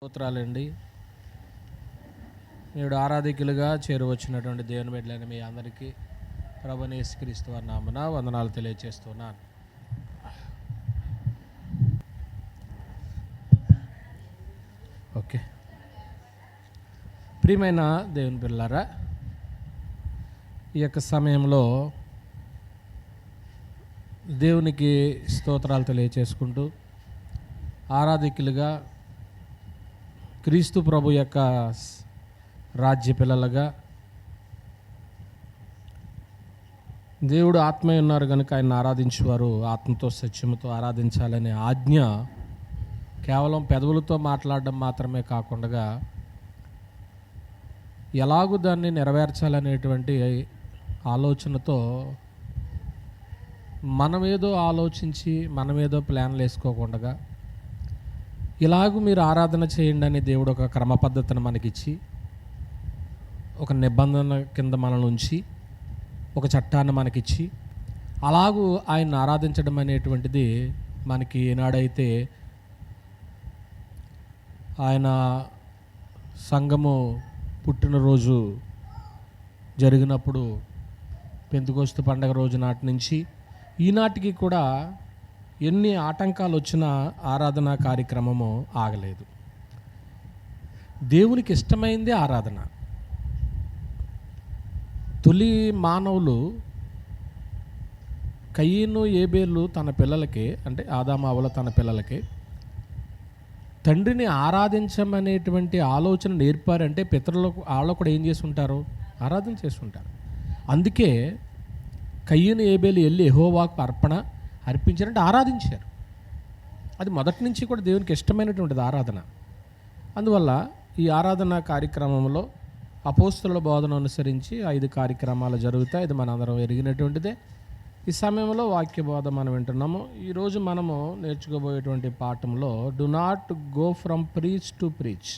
స్తోత్రాలండి. నేడు ఆరాధికులుగా చేరువచ్చినటువంటి దేవుని బిడ్డలైన మీ అందరికీ ప్రభువైన యేసుక్రీస్తు వారి నామమున వందనాలు తెలియజేస్తున్నాను. ఓకే, ప్రియమైన దేవుని బిడ్డలారా, ఈ యొక్క సమయంలో దేవునికి స్తోత్రాలు తెలియచేసుకుంటూ ఆరాధికులుగా క్రీస్తు ప్రభు యొక్క రాజ్య పిల్లలుగా దేవుడు ఆత్మీయ ఉన్నారు కనుక ఆయన ఆరాధించేవారు ఆత్మతో సత్యముతో ఆరాధించాలనే ఆజ్ఞ కేవలం పెదవులతో మాట్లాడడం మాత్రమే కాకుండా ఎలాగూ దాన్ని నెరవేర్చాలనేటువంటి ఆలోచనతో మనమేదో ఆలోచించి మనమేదో ప్లాన్లు వేసుకోకుండా ఇలాగూ మీరు ఆరాధన చేయండి అని దేవుడు ఒక క్రమ పద్ధతిని మనకిచ్చి ఒక నిబంధన కింద మనల్ని ఉంచి ఒక చట్టాన్ని మనకిచ్చి అలాగూ ఆయన ఆరాధించడం అనేటువంటిది మనకి ఏనాడైతే ఆయన సంఘము పుట్టినరోజు జరిగినప్పుడు పెంతెకొస్తు పండగ రోజు నాటి నుంచి ఈనాటికి కూడా ఎన్ని ఆటంకాలు వచ్చినా ఆరాధన కార్యక్రమము ఆగలేదు. దేవునికి ఇష్టమైందే ఆరాధన. తొలి మానవులు కయీను ఏబేలు తన పిల్లలకి, అంటే ఆదాము హవ్వల తన పిల్లలకి తండ్రిని ఆరాధించమనేటువంటి ఆలోచన నేర్పారంటే పితరులకు వాళ్ళు కూడా ఏం చేసి ఉంటారు? ఆరాధన చేస్తుంటారు. అందుకే కయీను ఏబేలు వెళ్ళి యెహోవాకు అర్పణ అర్పించారంటే ఆరాధించారు. అది మొదటి నుంచి కూడా దేవునికి ఇష్టమైనటువంటిది ఆరాధన. అందువల్ల ఈ ఆరాధన కార్యక్రమంలో అపోస్తలుల బోధన అనుసరించి 5 కార్యక్రమాలు జరుగుతాయి. ఇది మనందరం ఎరిగినటువంటిదే. ఈ సమయంలో వాక్య బోధ మనం వింటున్నాము. ఈరోజు మనము నేర్చుకోబోయేటువంటి పాఠంలో do not go from preach to preach,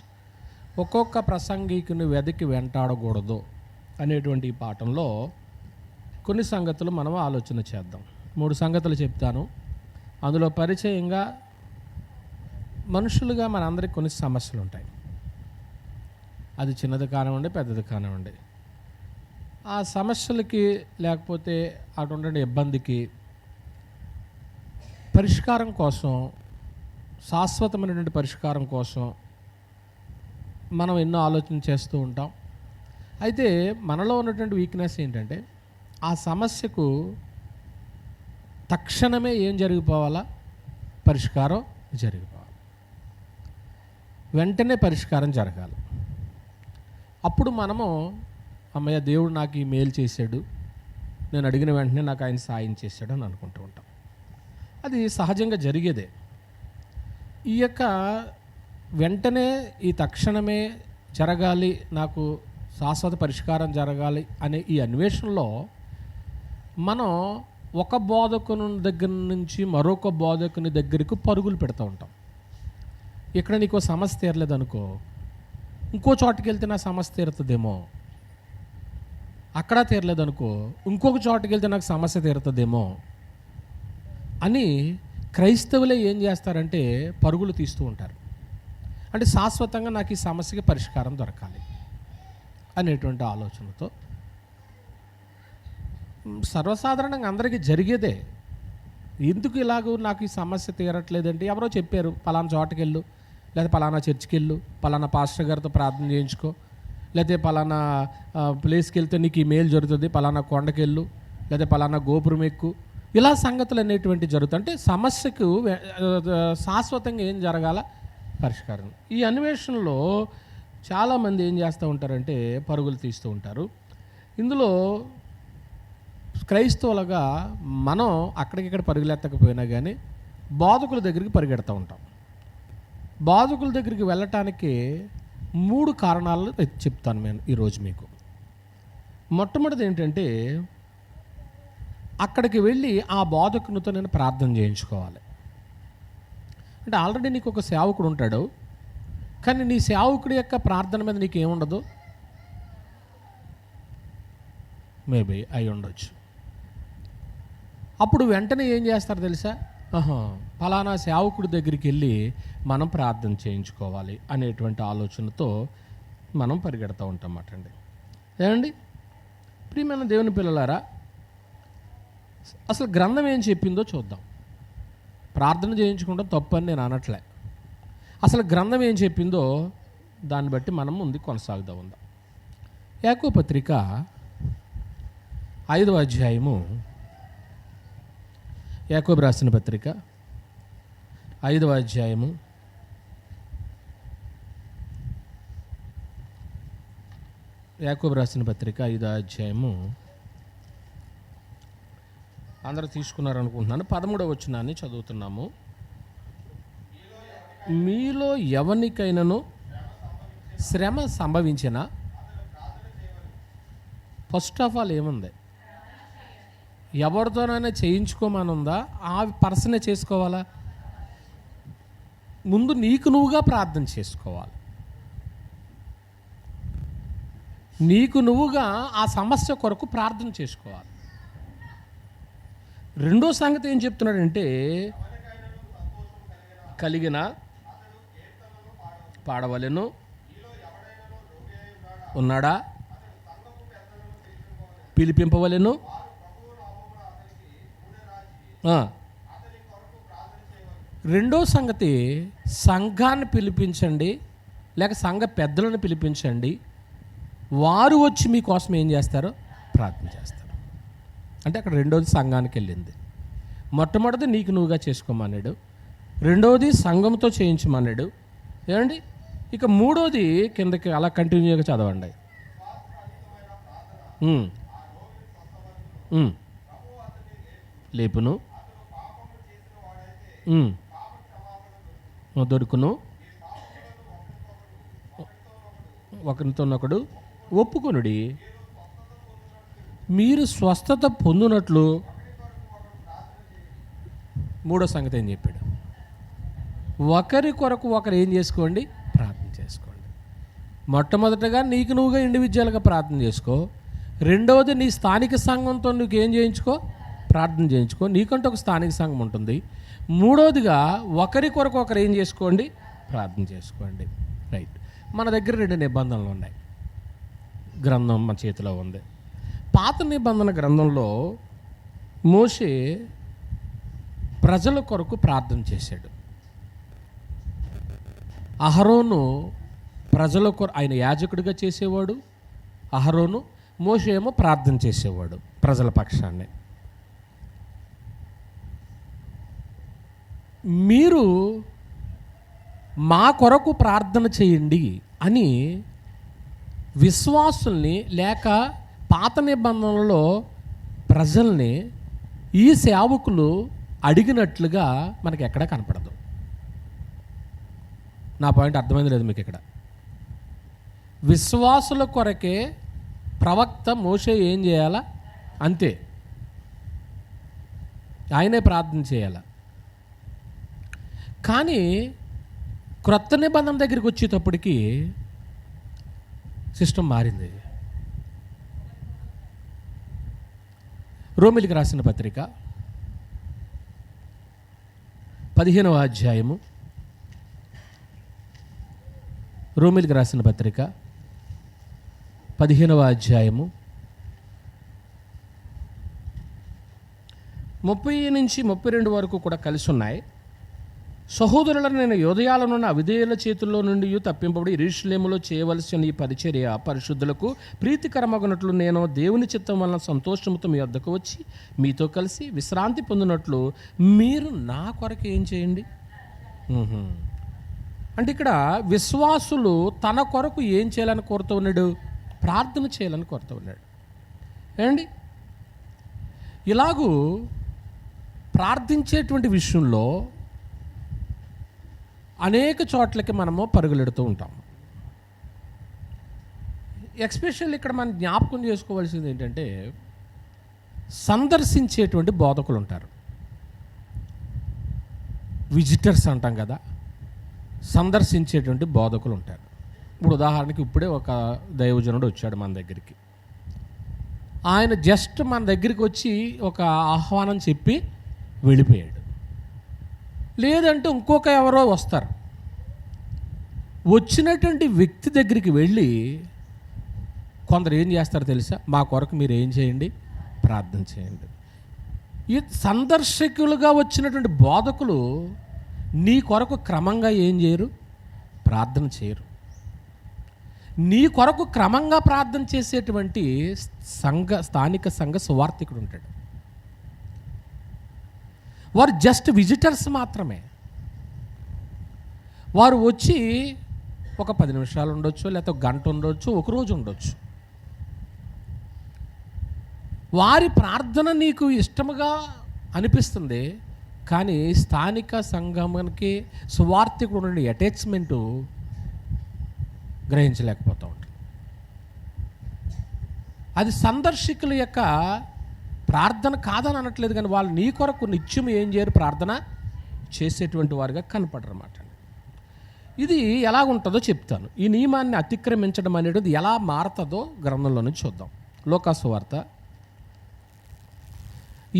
ఒక్కొక్క ప్రసంగికుని వెదకి వెంటాడకూడదు అనేటువంటి ఈ పాఠంలో కొన్ని సంగతులు మనం ఆలోచన చేద్దాం. 3 సంగతులు చెప్తాను. అందులో పరిచయంగా మనుషులుగా మనందరికీ కొన్ని సమస్యలు ఉంటాయి. అది చిన్నది కానివ్వండి, పెద్దది కానివ్వండి. ఆ సమస్యలకి లేకపోతే అటువంటి ఇబ్బందికి పరిష్కారం కోసం, శాశ్వతమైనటువంటి పరిష్కారం కోసం మనం ఎన్నో ఆలోచన చేస్తూ ఉంటాం. అయితే మనలో ఉన్నటువంటి వీక్నెస్ ఏంటంటే ఆ సమస్యకు తక్షణమే ఏం జరిగిపోవాలా? పరిష్కారం జరిగిపోవాలి. వెంటనే పరిష్కారం జరగాలి. అప్పుడు మనము అమ్మయ్య, దేవుడు నాకు ఈ మేలు చేశాడు, నేను అడిగిన వెంటనే నాకు ఆయన సాయం చేశాడు అని అనుకుంటూ ఉంటాం. అది సహజంగా జరిగేదే. ఈ యొక్క వెంటనే, ఈ తక్షణమే జరగాలి, నాకు శాశ్వత పరిష్కారం జరగాలి అనే ఈ అన్వేషణలో మనం ఒక బోధకుని దగ్గర నుంచి మరొక బోధకుని దగ్గరికి పరుగులు పెడతా ఉంటాం. ఇక్కడ నీకు సమస్య తీరలేదనుకో, ఇంకో చోటుకి వెళ్తే నా సమస్య తీరుతుందేమో, అక్కడ తీరలేదనుకో ఇంకొక చోటుకి వెళ్తే నాకు సమస్య తీరుతుందేమో అని క్రైస్తవులే ఏం చేస్తారంటే పరుగులు తీస్తూ ఉంటారు. అంటే శాశ్వతంగా నాకు ఈ సమస్యకి పరిష్కారం దొరకాలి అనేటువంటి ఆలోచనతో సర్వసాధారణంగా అందరికీ జరిగేదే. ఎందుకు ఇలాగూ నాకు ఈ సమస్య తీరట్లేదంటే ఎవరో చెప్పారు, పలానా చోటకి వెళ్ళు, లేదా పలానా చర్చికి వెళ్ళు, పలానా పాస్టర్ గారితో ప్రార్థన చేయించుకో, లేకపోతే పలానా ప్లేస్కి వెళ్తే నీకు ఈ మేలు జరుగుతుంది, పలానా కొండకి వెళ్ళు, లేదా పలానా గోపురం ఎక్కు, ఇలా సంగతులు అనేటువంటి జరుగుతాయి. అంటే సమస్యకు శాశ్వతంగా ఏం జరగాల? పరిష్కారం. ఈ అన్వేషణలో చాలామంది ఏం చేస్తూ ఉంటారంటే పరుగులు తీస్తూ ఉంటారు. ఇందులో క్రైస్తవులుగా మనం అక్కడికిక్కడ పరుగులెత్తకపోయినా కానీ బోధకుల దగ్గరికి పరిగెడుతూ ఉంటాం. బోధకుల దగ్గరికి వెళ్ళటానికి 3 కారణాలు చెప్తాను నేను ఈరోజు మీకు. మొట్టమొదటిది ఏంటంటే, అక్కడికి వెళ్ళి ఆ బోధకునితో నేను ప్రార్థన చేయించుకోవాలి. అంటే ఆల్రెడీ నీకు ఒక సేవకుడు ఉంటాడు, కానీ నీ సేవకుడి యొక్క ప్రార్థన మీద నీకు ఏముండదు? మేబీ అయి ఉండొచ్చు. అప్పుడు వెంటనే ఏం చేస్తారు తెలుసా? ఫలానా సేవకుడి దగ్గరికి వెళ్ళి మనం ప్రార్థన చేయించుకోవాలి అనేటువంటి ఆలోచనతో మనం పరిగెడతా ఉంటామట అండి. ఏమండి ప్రియమైన దేవుని పిల్లలారా, అసలు గ్రంథం ఏం చెప్పిందో చూద్దాం. ప్రార్థన చేయించుకుంటాం తప్పని నేను అనట్లే. అసలు గ్రంథం ఏం చెప్పిందో దాన్ని బట్టి మనం ముందు కొనసాగుతూ ఉందాం. యాకోబు పత్రిక 5వ అధ్యాయము, యాకోబు రాసిన పత్రిక 5వ అధ్యాయము 5వ అధ్యాయము అందరూ తీసుకున్నారనుకుంటున్నాను. 13వ వచనాన్ని చదువుతున్నాము. మీలో ఎవరికైనాను శ్రమ సంభవించిన, ఫస్ట్ ఆఫ్ ఆల్ ఏముంది, ఎవరితోనైనా చేయించుకోమనుందా? ఆ పర్సనే చేసుకోవాలా? ముందు నీకు నువ్వుగా ప్రార్థన చేసుకోవాలి. నీకు నువ్వుగా ఆ సమస్య కొరకు ప్రార్థన చేసుకోవాలి. రెండో సంగతి ఏం చెప్తున్నాడంటే, కలిగిన పాడవలెను, ఉన్నాడా పిలిపింపవలెను. రెండో సంగతి, సంఘాన్ని పిలిపించండి, లేక సంఘ పెద్దలను పిలిపించండి, వారు వచ్చి మీకోసం ఏం చేస్తారో ప్రార్థన చేస్తారు. అంటే అక్కడ రెండోది సంఘానికి వెళ్ళింది. మొట్టమొదటిది నీకు నువ్వుగా చేసుకోమన్నాడు, రెండోది సంఘంతో చేయించమన్నాడు. ఏమండి, ఇక మూడోది కిందకి అలా కంటిన్యూగా చదవండి. లేపును, దొరుకును, ఒకరితోనొకడు ఒప్పుకొనుడి, మీరు స్వస్థత పొందునట్లు. మూడో సంగతి ఏం చెప్పాడు? ఒకరి కొరకు ఒకరు ఏం చేసుకోండి, ప్రార్థన చేసుకోండి. మొట్టమొదటగా నీకు నువ్వుగా ఇండివిజువల్గా ప్రార్థన చేసుకో. రెండవది నీ స్థానిక సంఘంతో నువ్వు ఏం చేయించుకో, ప్రార్థన చేయించుకో. నీకంటూ ఒక స్థానిక సంఘం ఉంటుంది. మూడవదిగా ఒకరి కొరకు ఒకరు ఏం చేసుకోండి, ప్రార్థన చేసుకోండి. రైట్. మన దగ్గర 2 నిబంధనలు ఉన్నాయి. గ్రంథం మన చేతిలో ఉంది. పాత నిబంధన గ్రంథంలో మోషే ప్రజల కొరకు ప్రార్థన చేశాడు. అహరోను ప్రజల కొరకు, ఆయన యాజకుడిగా చేసేవాడు అహరోను, మోషే ఏమో ప్రార్థన చేసేవాడు ప్రజల పక్షాన్ని. మీరు మా కొరకు ప్రార్థన చేయండి అని విశ్వాసుల్ని, లేక పాత నిబంధనలలో ప్రజల్ని ఈ సేవకులు అడిగినట్లుగా మనకి ఎక్కడా కనపడదు. నా పాయింట్ అర్థమైంది లేదు మీకు? ఇక్కడ విశ్వాసుల కొరకే ప్రవక్త మోషే ఏం చేయాలా, అంతే, ఆయనే ప్రార్థన చేయాల. కానీ క్రొత్త నిబంధన దగ్గరికి వచ్చేటప్పటికి సిస్టమ్ మారింది. రోమిలికి రాసిన పత్రిక 15వ అధ్యాయము, రోమిలికి రాసిన పత్రిక 15వ అధ్యాయము 30 నుంచి 32 వరకు కూడా కలిసి ఉన్నాయి. సహోదరులను, నేను యోదయాలనున్న అవిధేయుల చేతుల్లో నుండి తప్పింపబడి యెరూషలేములో చేయవలసిన ఈ పరిచర్య పరిశుద్ధులకు ప్రీతికరమగునట్లు నేను దేవుని చిత్తం వలన సంతోషంతో మీ వద్దకు వచ్చి మీతో కలిసి విశ్రాంతి పొందినట్లు మీరు నా కొరకు ఏం చేయండి. అంటే ఇక్కడ విశ్వాసులు తన కొరకు ఏం చేయాలని కోరుతూ ఉన్నాడు, ప్రార్థన చేయాలని కోరుతూ ఉన్నాడు. ఏమండి, ఇలాగూ ప్రార్థించేటువంటి విషయంలో అనేక చోట్లకి మనము పరుగులెడుతూ ఉంటాం. ఎస్పెషల్లీ ఇక్కడ మనం జ్ఞాపకం చేసుకోవాల్సింది ఏంటంటే, సందర్శించేటువంటి బోధకులు ఉంటారు, విజిటర్స్ అంటాం కదా, సందర్శించేటువంటి బోధకులు ఉంటారు. ఇప్పుడు ఉదాహరణకి ఇప్పుడే ఒక దైవజనుడు వచ్చాడు మన దగ్గరికి. ఆయన జస్ట్ మన దగ్గరికి వచ్చి ఒక ఆహ్వానం చెప్పి వెళ్ళిపోయాడు. లేదంటే ఇంకొక ఎవరో వస్తారు. వచ్చినటువంటి వ్యక్తి దగ్గరికి వెళ్ళి కొందరు ఏం చేస్తారో తెలుసా? మా కొరకు మీరు ఏం చేయండి, ప్రార్థన చేయండి. ఈ సందర్శకులుగా వచ్చినటువంటి బోధకులు నీ కొరకు క్రమంగా ఏం చేయరు, ప్రార్థన చేయరు. నీ కొరకు క్రమంగా ప్రార్థన చేసేటువంటి స్థానిక సంఘ సువార్థికుడు ఉంటాడు. వారు జస్ట్ విజిటర్స్ మాత్రమే. వారు వచ్చి ఒక 10 నిమిషాలు ఉండొచ్చు, లేకపోతే గంట ఉండొచ్చు, ఒకరోజు ఉండొచ్చు. వారి ప్రార్థన నీకు ఇష్టముగా అనిపిస్తుంది, కానీ స్థానిక సంఘానికి సువార్థికుడు ఉండే అటాచ్మెంటు గ్రహించలేకపోతూ ఉంటాడు. అది సందర్శకుల యొక్క ప్రార్థన కాదని అనట్లేదు, కానీ వాళ్ళు నీ కొరకు నిత్యం ఏం చేయరు, ప్రార్థన చేసేటువంటి వారుగా కనపడరన్నమాట. ఇది ఎలాగుంటుందో చెప్తాను. ఈ నియమాన్ని అతిక్రమించడం అనేది ఎలా మారుతుందో గ్రంథంలోనే చూద్దాం. లూకాసు వార్త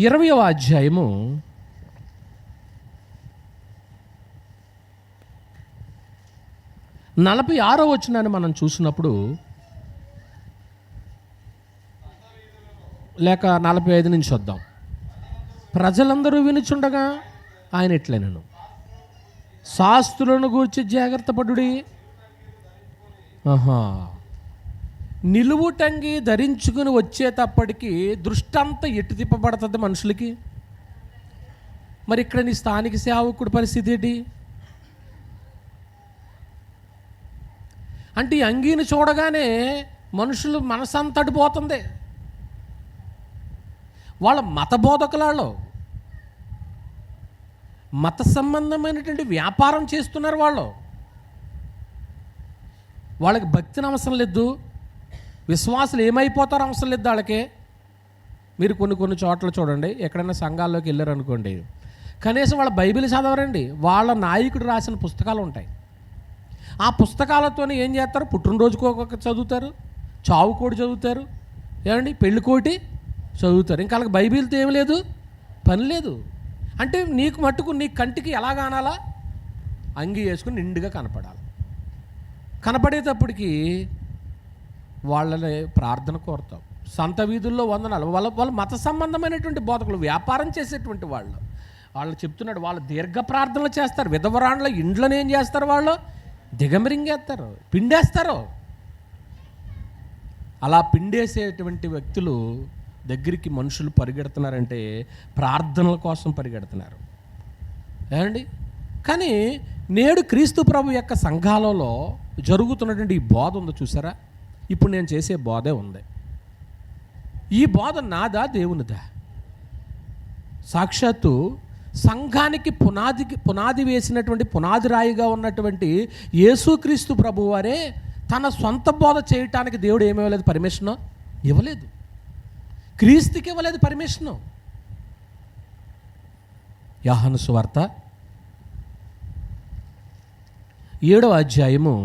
20వ అధ్యాయము 46వ వచనాన్ని మనం చూసినప్పుడు, లేక 45 నుంచి చూద్దాం. ప్రజలందరూ వినుచుండగా ఆయన ఇట్లనెను, శాస్త్రులను గూర్చి జాగ్రత్త పడుడి. నిలువుటంగి ధరించుకుని వచ్చేటప్పటికి దృష్టంతా ఎటు తిప్పబడుతుంది మనుషులకి. మరి ఇక్కడ నీ స్థానిక సేవకుడి పరిస్థితి ఏంటి అంటే, ఈ అంగీని చూడగానే మనుషులు మనసంతటిపోతుంది. వాళ్ళ మత బోధకులలో మత సంబంధమైనటువంటి వ్యాపారం చేస్తున్నారు. వాళ్ళకి భక్తిని అవసరం లేదు, విశ్వాసులు ఏమైపోతారో అవసరం లేదు వాళ్ళకి. మీరు కొన్ని చోట్ల చూడండి, ఎక్కడైనా సంఘాల్లోకి వెళ్ళారనుకోండి, కనీసం వాళ్ళ బైబిల్ చదవరండి. వాళ్ళ నాయకుడు రాసిన పుస్తకాలు ఉంటాయి. ఆ పుస్తకాలతో ఏం చేస్తారు? పుట్టినరోజుకు ఒక్కొక్క చదువుతారు, చావుకోటి చదువుతారు, ఏమండి పెళ్ళికోటి చదువుతారు. ఇంకా వాళ్ళకి బైబిల్తో ఏం లేదు, పని లేదు. అంటే నీకు మట్టుకు నీ కంటికి ఎలా కానాలా? అంగి వేసుకుని నిండుగా కనపడాలి. కనపడేటప్పటికి వాళ్ళని ప్రార్థన కోరుతాం. సంత వీధుల్లో వందనాలు. వాళ్ళ మత సంబంధమైనటువంటి బోధకులు, వ్యాపారం చేసేటువంటి వాళ్ళు చెప్తున్నాడు, వాళ్ళు దీర్ఘ ప్రార్థనలు చేస్తారు. విధవరాండ్ల ఇండ్లను ఏం చేస్తారు? వాళ్ళు దిగమిరింగేస్తారు, పిండేస్తారు. అలా పిండేసేటువంటి వ్యక్తులు దగ్గరికి మనుషులు పరిగెడుతున్నారంటే ప్రార్థనల కోసం పరిగెడుతున్నారు, ఏమండి? కానీ నేడు క్రీస్తు ప్రభు యొక్క సంఘాలలో జరుగుతున్నటువంటి ఈ బోధ ఉందో చూసారా? ఇప్పుడు నేను చేసే బోధే ఉంది. ఈ బోధ నాదా, దేవునిదా? సాక్షాత్తు సంఘానికి పునాది వేసినటువంటి పునాది రాయిగా ఉన్నటువంటి యేసుక్రీస్తు ప్రభు వారే తన సొంత బోధ చేయటానికి దేవుడు ఏమివ్వలేదు, పర్మిషను ఇవ్వలేదు. క్రీస్తుకి ఇవ్వలేదు పర్మిషను. యోహాను సువార్త 7వ అధ్యాయము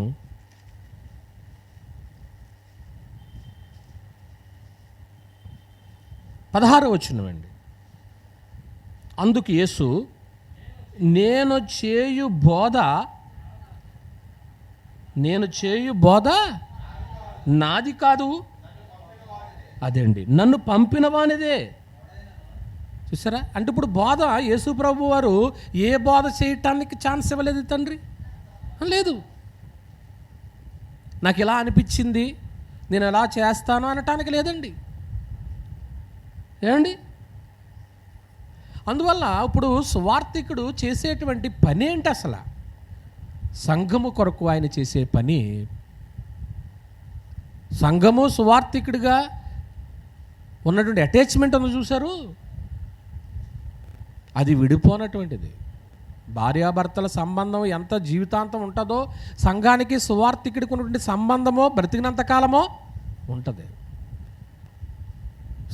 16వ వచనం. అందుకు యేసు, నేను చేయు బోధ నాది కాదు, అదేండి నన్ను పంపిన వానిదే. చూసారా? అంటే ఇప్పుడు బోధ యేసు ప్రభు వారు ఏ బోధ చేయటానికి ఛాన్స్ ఇవ్వలేదు తండ్రి, లేదు. నాకు ఇలా అనిపించింది, నేను ఎలా చేస్తాను అనటానికి లేదండి, ఏమండి? అందువల్ల ఇప్పుడు సువార్థికుడు చేసేటువంటి పని ఏంటి? అసలు సంఘము కొరకు ఆయన చేసే పని, సంఘము సువార్థికుడిగా ఉన్నటువంటి అటాచ్మెంట్ అని చూశారు, అది విడిపోనటువంటిది. భార్యాభర్తల సంబంధం ఎంత జీవితాంతం ఉంటుందో, సంఘానికి సువార్థికుడికి ఉన్నటువంటి సంబంధమో బ్రతికినంతకాలమో ఉంటుంది.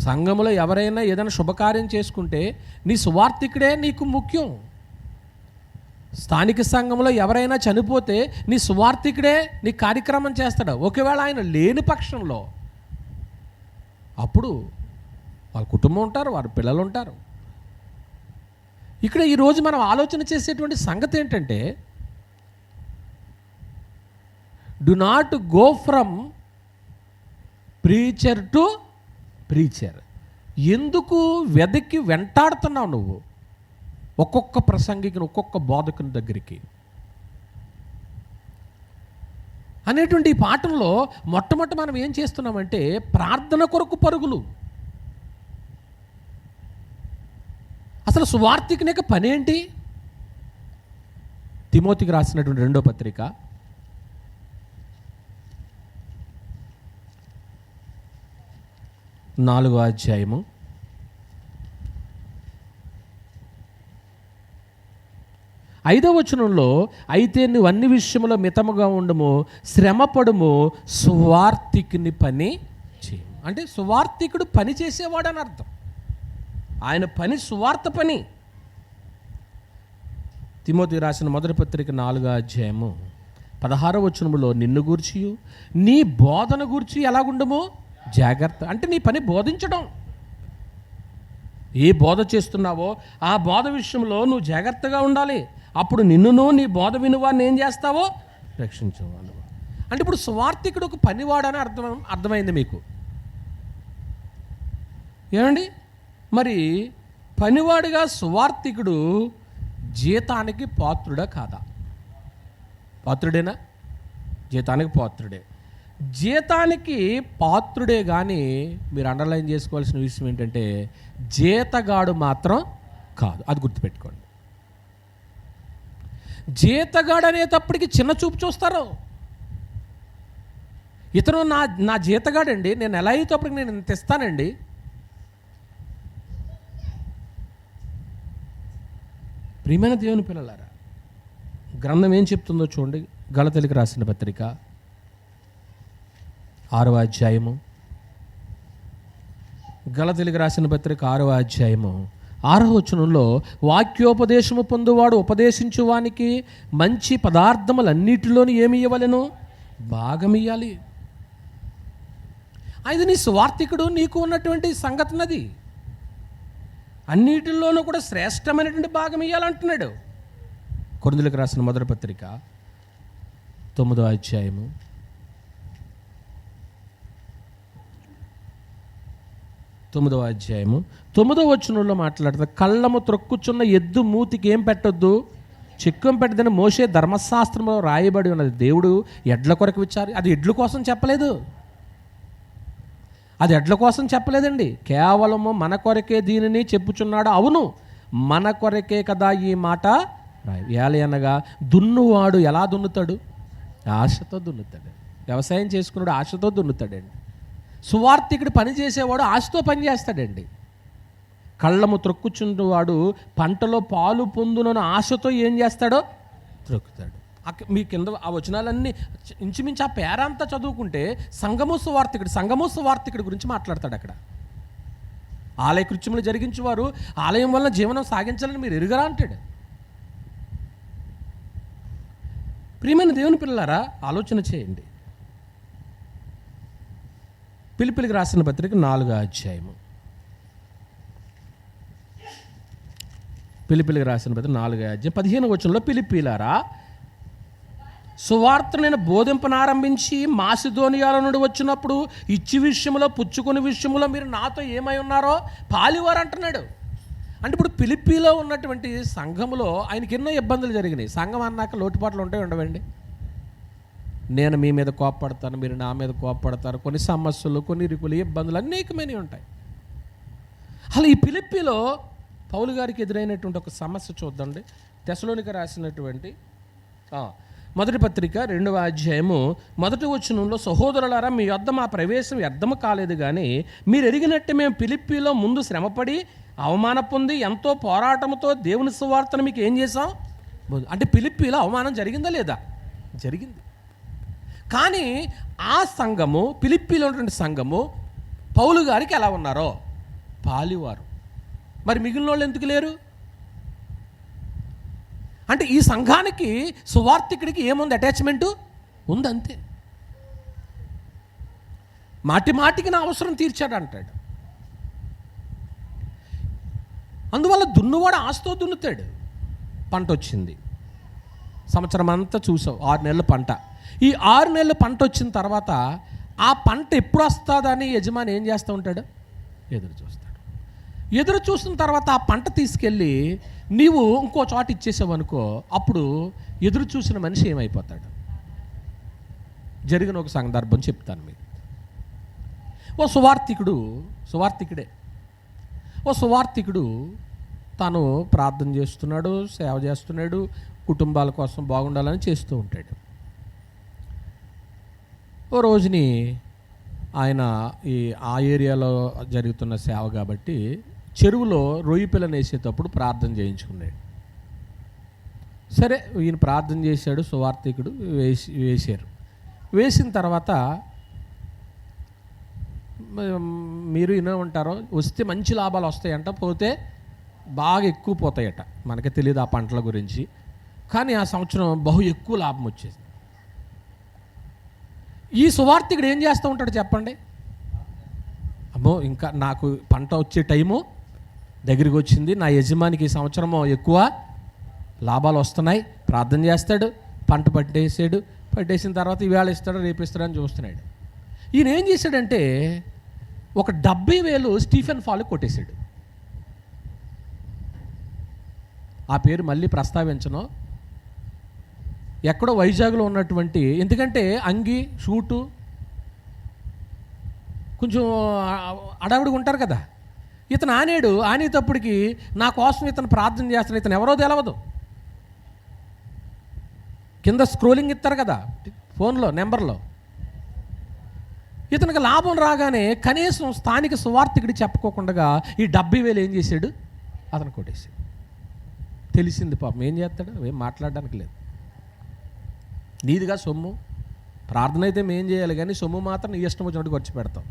సంఘములో ఎవరైనా ఏదైనా శుభకార్యం చేసుకుంటే నీ సువార్థికుడే నీకు ముఖ్యం. స్థానిక సంఘంలో ఎవరైనా చనిపోతే నీ సువార్థికుడే నీ కార్యక్రమం చేస్తాడు. ఒకవేళ ఆయన లేని పక్షంలో అప్పుడు వాళ్ళ కుటుంబం ఉంటారు, వారి పిల్లలు ఉంటారు. ఇక్కడ ఈరోజు మనం ఆలోచన చేసేటువంటి సంగతి ఏంటంటే, do not go from preacher to preacher. ఎందుకు వెదకి వెంటాడుతున్నావు నువ్వు ఒక్కొక్క ప్రసంగికుని, ఒక్కొక్క బోధకుని దగ్గరికి అనేటువంటి ఈ పాఠంలో మొట్టమొదటి మనం ఏం చేస్తున్నామంటే ప్రార్థన కొరకు పరుగులు. అసలు సువార్తికునిక పని ఏంటి? తిమోతికి రాసినటువంటి 2వ పత్రిక 4వ అధ్యాయము 5వ వచనంలో, అయితే నువ్వు అన్ని విషయములో మితముగా ఉండము, శ్రమపడుము, సువార్తికుని పని చేయము. అంటే సువార్తికుడు పని చేసేవాడు అని అర్థం. ఆయన పని సువార్త పని. తిమోతి రాసిన 1వ పత్రిక 4వ అధ్యాయము 16వ వచనములో, నిన్ను గూర్చి నీ బోధన గూర్చి ఎలాగుండము జాగ్రత్త. అంటే నీ పని బోధించడం. ఏ బోధ చేస్తున్నావో ఆ బోధ విషయంలో నువ్వు జాగ్రత్తగా ఉండాలి. అప్పుడు నిన్నును నీ బోధ వినువాన్ని ఏం చేస్తావో రక్షించేవాడు. అంటే ఇప్పుడు సువార్తికుడు ఒక పనివాడని అర్థమైంది మీకు. ఏమండి? మరి పనివాడిగా సువార్తికుడు జీతానికి పాత్రుడా కాదా? పాత్రుడేనా? జీతానికి పాత్రుడే. జీతానికి పాత్రుడే. కానీ మీరు అండర్లైన్ చేసుకోవాల్సిన విషయం ఏంటంటే, జీతగాడు మాత్రం కాదు. అది గుర్తుపెట్టుకోండి. జీతగాడు అనేటప్పటికి చిన్న చూపు చూస్తారు. ఇతను నా జీతగాడండి, నేను ఎలా అయ్యేటప్పటికి నేను ఇంత ఇస్తానండి. ప్రియమైన దేవుని పిల్లలారా, గ్రంథం ఏం చెప్తుందో చూడండి. గలతీయులకు రాసిన పత్రిక 6వ అధ్యాయము, గలతీయులకు రాసిన పత్రిక 6వ అధ్యాయము 6వ వచనంలో, వాక్యోపదేశము పొందువాడు ఉపదేశించువానికి మంచి పదార్థములన్నిటిలోని ఏమి ఇవ్వలేను? భాగమియ్యాలి. అది నీ సువార్తికుడు నీకు ఉన్నటువంటి సంగతినది. అన్నిటిలోనూ కూడా శ్రేష్టమైనటువంటి భాగం ఇవ్వాలంటున్నాడు. కొరింథీయులకు రాసిన 1వ పత్రిక 9వ అధ్యాయము 9వ వచనంలో మాట్లాడుతుంది. కళ్ళము త్రొక్కుచున్న ఎద్దు మూతికి ఏం పెట్టొద్దు? చిక్కం పెట్టదని మోషే ధర్మశాస్త్రంలో రాయబడి ఉన్నది. దేవుడు ఎడ్ల కొరకు విచారి, అది ఎడ్ల కోసం చెప్పలేదు. అది ఎడ్ల కోసం చెప్పలేదండి. కేవలము మన కొరకే దీనిని చెప్పుచున్నాడు. అవును, మన కొరకే కదా ఈ మాట రాయాలి. అనగా దున్నువాడు ఎలా దున్నుతాడు? ఆశతో దున్నుతాడు. వ్యవసాయం చేసుకున్నాడు ఆశతో దున్నుతాడండి. సువార్తికుడు పని చేసేవాడు ఆశతో పని చేస్తాడండి. కళ్ళము త్రొక్కుచున్నవాడు పంటలో పాలు పొందునని ఆశతో ఏం చేస్తాడో త్రొక్కుతాడు. మీ కింద ఆ వచనాలన్నీ ఇంచుమించు ఆ పేరంతా చదువుకుంటే సంఘము సువార్తికుడి గురించి మాట్లాడతాడు అక్కడ. ఆలయ కృత్యములు జరిగించేవారు ఆలయం వల్ల జీవనం సాగించాలని మీరు ఎరుగరా అంటాడు. ప్రియమైన దేవుని పిల్లలారా, ఆలోచన చేయండి. ఫిలిప్పీయులకు రాసిన పత్రిక 4వ అధ్యాయము, ఫిలిప్పీయులకు రాసిన పత్రిక 4వ అధ్యాయం 15వ వచనంలో, ఫిలిప్పీయులారా, సువార్త నేను బోధింపనారంభించి మాసిదోనియాల నుండి వచ్చినప్పుడు ఇచ్చి విషయంలో పుచ్చుకునే విషయంలో మీరు నాతో ఏమై ఉన్నారో పాలివారు అంటున్నాడు. అంటే ఇప్పుడు ఫిలిప్పీలో ఉన్నటువంటి సంఘములో ఆయనకి ఎన్నో ఇబ్బందులు జరిగినాయి. సంఘం అన్నాక లోటుపాట్లు ఉంటాయి ఉండవండి. నేను మీ మీద కోప్పడతాను, మీరు నా మీద కోప్పడతారు. కొన్ని సమస్యలు, కొన్ని ఇరుకులు, ఇబ్బందులు అనేకమైనవి ఉంటాయి. అలా ఈ ఫిలిప్పీలో పౌలు గారికి ఎదురైనటువంటి ఒక సమస్య చూద్దండి. తెసలోనిక రాసినటువంటి 1వ పత్రిక 2వ అధ్యాయము 1వ వచనంలో, సహోదరులారా, మీ యొద్ద మా ప్రవేశం వ్యర్థము కాలేదు, కానీ మీరు ఎరిగినట్టు మేము ఫిలిప్పీలో ముందు శ్రమపడి అవమాన పొంది ఎంతో పోరాటంతో దేవుని సువార్తను మీకు ఏం చేసాం? అంటే ఫిలిప్పీలో అవమానం జరిగిందా లేదా? జరిగింది. కానీ ఆ సంఘము, ఫిలిప్పీలో ఉన్నటువంటి సంఘము పౌలు గారికి ఎలా ఉన్నారో పాలివారు. మరి మిగిలిన వాళ్ళు ఎందుకు లేరు? అంటే ఈ సంఘానికి సువార్తికుడికి ఏముంది? అటాచ్మెంటు ఉంది, అంతే. మాటి మాటికి నా అవసరం తీర్చాడు అంటాడు. అందువల్ల దున్నువాడు ఆస్తో దున్నుతాడు. పంట వచ్చింది, సంవత్సరం అంతా చూసావు, 6 నెలల పంట. ఈ 6 నెలల పంట వచ్చిన తర్వాత ఆ పంట ఎప్పుడు వస్తుందని యజమాని ఏం చేస్తూ ఉంటాడు? ఎదురు చూస్తాడు. ఎదురు చూసిన తర్వాత ఆ పంట తీసుకెళ్ళి నీవు ఇంకో చోట ఇచ్చేసావు అనుకో, అప్పుడు ఎదురు చూసిన మనిషి ఏమైపోతాడు? జరిగిన ఒక సందర్భం చెప్తాను మీకు. ఓ సువార్థికుడు తాను ప్రార్థన చేస్తున్నాడు, సేవ చేస్తున్నాడు, కుటుంబాల కోసం బాగుండాలని చేస్తూ ఉంటాడు. ఓ రోజుని ఆయన ఆ ఏరియాలో జరుగుతున్న సేవ కాబట్టి చెరువులో రొయ్యి పిల్లని వేసేటప్పుడు ప్రార్థన చేయించుకున్నాడు. సరే, ఈయన ప్రార్థన చేశాడు, సువార్థికుడు వేశారు. వేసిన తర్వాత మీరు వినే ఉంటారో, వస్తే మంచి లాభాలు వస్తాయంట, పోతే బాగా ఎక్కువ పోతాయట. మనకి తెలియదు ఆ పంటల గురించి, కానీ ఆ సంవత్సరం బహు ఎక్కువ లాభం వచ్చేది. ఈ సువార్థికుడు ఏం చేస్తూ ఉంటాడు చెప్పండి? అమ్మో, ఇంకా నాకు పంట వచ్చే టైము దగ్గరికి వచ్చింది, నా యజమానికి ఈ సంవత్సరము ఎక్కువ లాభాలు వస్తున్నాయి, ప్రార్థన చేస్తాడు, పంట పట్టేసిన తర్వాత ఈవేళ ఇస్తాడు, రేపు ఇస్తాడని చూస్తున్నాడు. ఈయన ఏం చేశాడంటే ఒక 70,000 స్టీఫెన్ ఫాల్ కొట్టేశాడు. ఆ పేరు మళ్ళీ ప్రస్తావించను. ఎక్కడో వైజాగ్లో ఉన్నటువంటి, ఎందుకంటే అంగి షూటు కొంచెం అడవిడిగా ఉంటారు కదా, ఇతను ఆనేటప్పటికి నా కోసం ఇతను ప్రార్థన చేస్తాను, ఇతను ఎవరో తెలవదు. కింద స్క్రోలింగ్ ఇస్తారు కదా ఫోన్లో నెంబర్లో. ఇతనికి లాభం రాగానే కనీసం స్థానిక సువార్థికుడి చెప్పుకోకుండా ఈ 70,000 ఏం చేశాడు? అతను కొట్టేశాడు. తెలిసింది పాపం, ఏం చేస్తాడు? ఏం మాట్లాడడానికి లేదు. నీదిగా సొమ్ము, ప్రార్థన అయితే మేం చేయాలి, కానీ సొమ్ము మాత్రం నీ ఇష్టం వచ్చినట్టు ఖర్చు పెడతాం.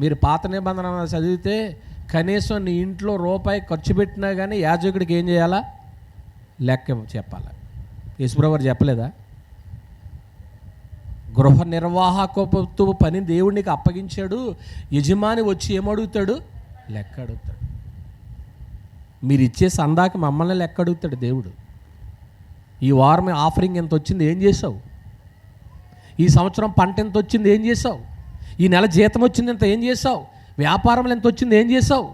మీరు పాత నిబంధన చదివితే కనీసం నీ ఇంట్లో రూపాయి ఖర్చు పెట్టినా కానీ యాజకుడికి ఏం చేయాలా? లెక్క చెప్పాలి. యేసుప్రభువు చెప్పలేదా? గృహ నిర్వాహకపు పని దేవుడికి అప్పగించాడు, యజమాని వచ్చి ఏమడుగుతాడు? లెక్క అడుగుతాడు. మీరు ఇచ్చే సందాకి మమ్మల్ని లెక్క అడుగుతాడు దేవుడు. ఈ వారం ఆఫరింగ్ ఎంత వచ్చింది, ఏం చేసావు? ఈ సంవత్సరం పంట ఎంత వచ్చింది, ఏం చేసావు? ఈ నెల జీతం వచ్చింది ఎంత, ఏం చేసావు? వ్యాపారంలో ఎంత వచ్చింది, ఏం చేసావు?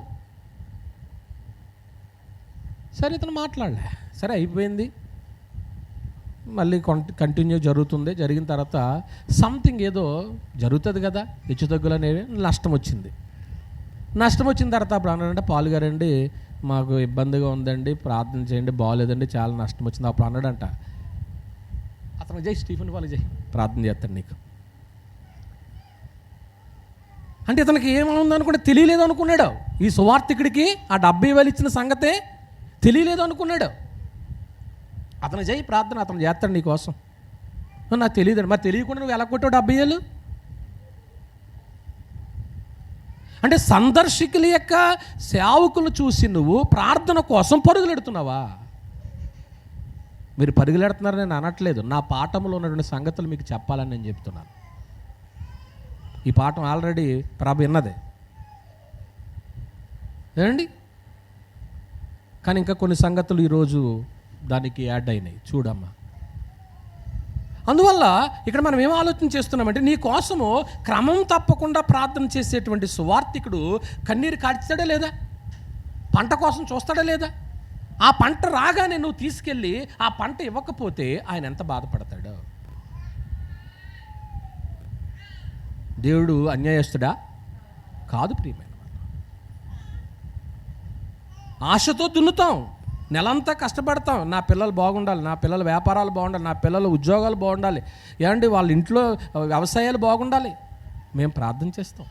సరే, ఇతను మాట్లాడలే. సరే, అయిపోయింది. మళ్ళీ కంటిన్యూ జరుగుతుంది. జరిగిన తర్వాత సంథింగ్ ఏదో జరుగుతుంది కదా, హెచ్చుతగ్గులు అనేవి. నష్టం వచ్చిన తర్వాత అప్పుడు అన్నాడంటే, పాలుగారండి మాకు ఇబ్బందిగా ఉందండి, ప్రార్థన చేయండి, బాగోలేదండి, చాలా నష్టం వచ్చింది. అప్పుడు అన్నాడంట, అతను జై స్టీఫెన్ ఫాల్ జై, ప్రార్థన చేస్తాడు నీకు అంటే. ఇతనికి ఏమవుంది అనుకుంటే తెలియలేదు అనుకున్నాడు. ఈ సువార్థికుడికి ఆ 70,000 ఇచ్చిన సంగతే తెలియలేదు అనుకున్నాడు. అతను జై ప్రార్థన, అతను చేస్తాడు నీ కోసం. నాకు తెలియదండి. మరి తెలియకుండా నువ్వు ఎలా కొట్టావు 70,000? అంటే సందర్శకుల యొక్క సేవకులు చూసి నువ్వు ప్రార్థన కోసం పరుగులెడుతున్నావా? మీరు పరుగులెడుతున్నారని నేను అనట్లేదు, నా పాఠంలో ఉన్నటువంటి సంగతులు మీకు చెప్పాలని నేను చెప్తున్నాను. ఈ పాఠం ఆల్రెడీ ప్రభు విన్నదే ఏమండి, కానీ ఇంకా కొన్ని సంగతులు ఈరోజు దానికి యాడ్ అయినాయి. చూడమ్మా, అందువల్ల ఇక్కడ మనం ఏం ఆలోచన చేస్తున్నామంటే, నీ కోసము క్రమం తప్పకుండా ప్రార్థన చేసేటువంటి సువార్థికుడు కన్నీరు కాడ్చాడా లేదా? పంట కోసం చూస్తాడా లేదా? ఆ పంట రాగానే నువ్వు తీసుకెళ్ళి ఆ పంట ఇవ్వకపోతే ఆయన ఎంత బాధపడతాడు? దేవుడు అన్యాయస్తుడా? కాదు ప్రియమైన. ఆశతో దున్నుతాం, నెలంతా కష్టపడతాం, నా పిల్లలు బాగుండాలి, నా పిల్లల వ్యాపారాలు బాగుండాలి, నా పిల్లల ఉద్యోగాలు బాగుండాలి, ఏమండి వాళ్ళ ఇంట్లో వ్యవసాయాలు బాగుండాలి, మేము ప్రార్థన చేస్తాం.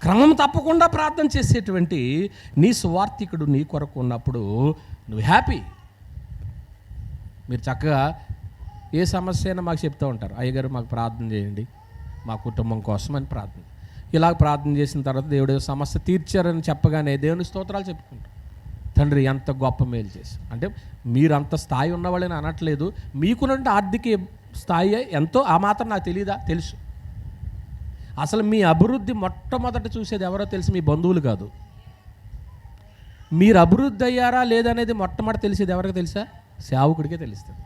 క్రమం తప్పకుండా ప్రార్థన చేసేటువంటి నీ సువార్థికుడు నీ కొరకు ఉన్నప్పుడు నువ్వు హ్యాపీ. మీరు చక్కగా ఏ సమస్య అయినా మాకు చెప్తూ ఉంటారు, అయ్యగారు మాకు ప్రార్థన చేయండి మా కుటుంబం కోసం అని ప్రార్థన. ఇలా ప్రార్థన చేసిన తర్వాత దేవుడు సమస్య తీర్చారని చెప్పగానే దేవుని స్తోత్రాలు చెప్పుకుంటాం. తండ్రి ఎంత గొప్ప మేలు చేసి, అంటే మీరు అంత స్థాయి ఉన్నవాళ్ళని అనట్లేదు, మీకున్న ఆర్థిక స్థాయి ఎంతో ఆ మాత్రం నాకు తెలియదా? తెలుసు. అసలు మీ అభివృద్ధి మొట్టమొదట చూసేది ఎవరో తెలిసి మీ బంధువులు కాదు. మీరు అభివృద్ధి అయ్యారా లేదనేది మొట్టమొదటి తెలిసేది ఎవరికి తెలుసా? సేవకుడికే తెలుస్తుంది,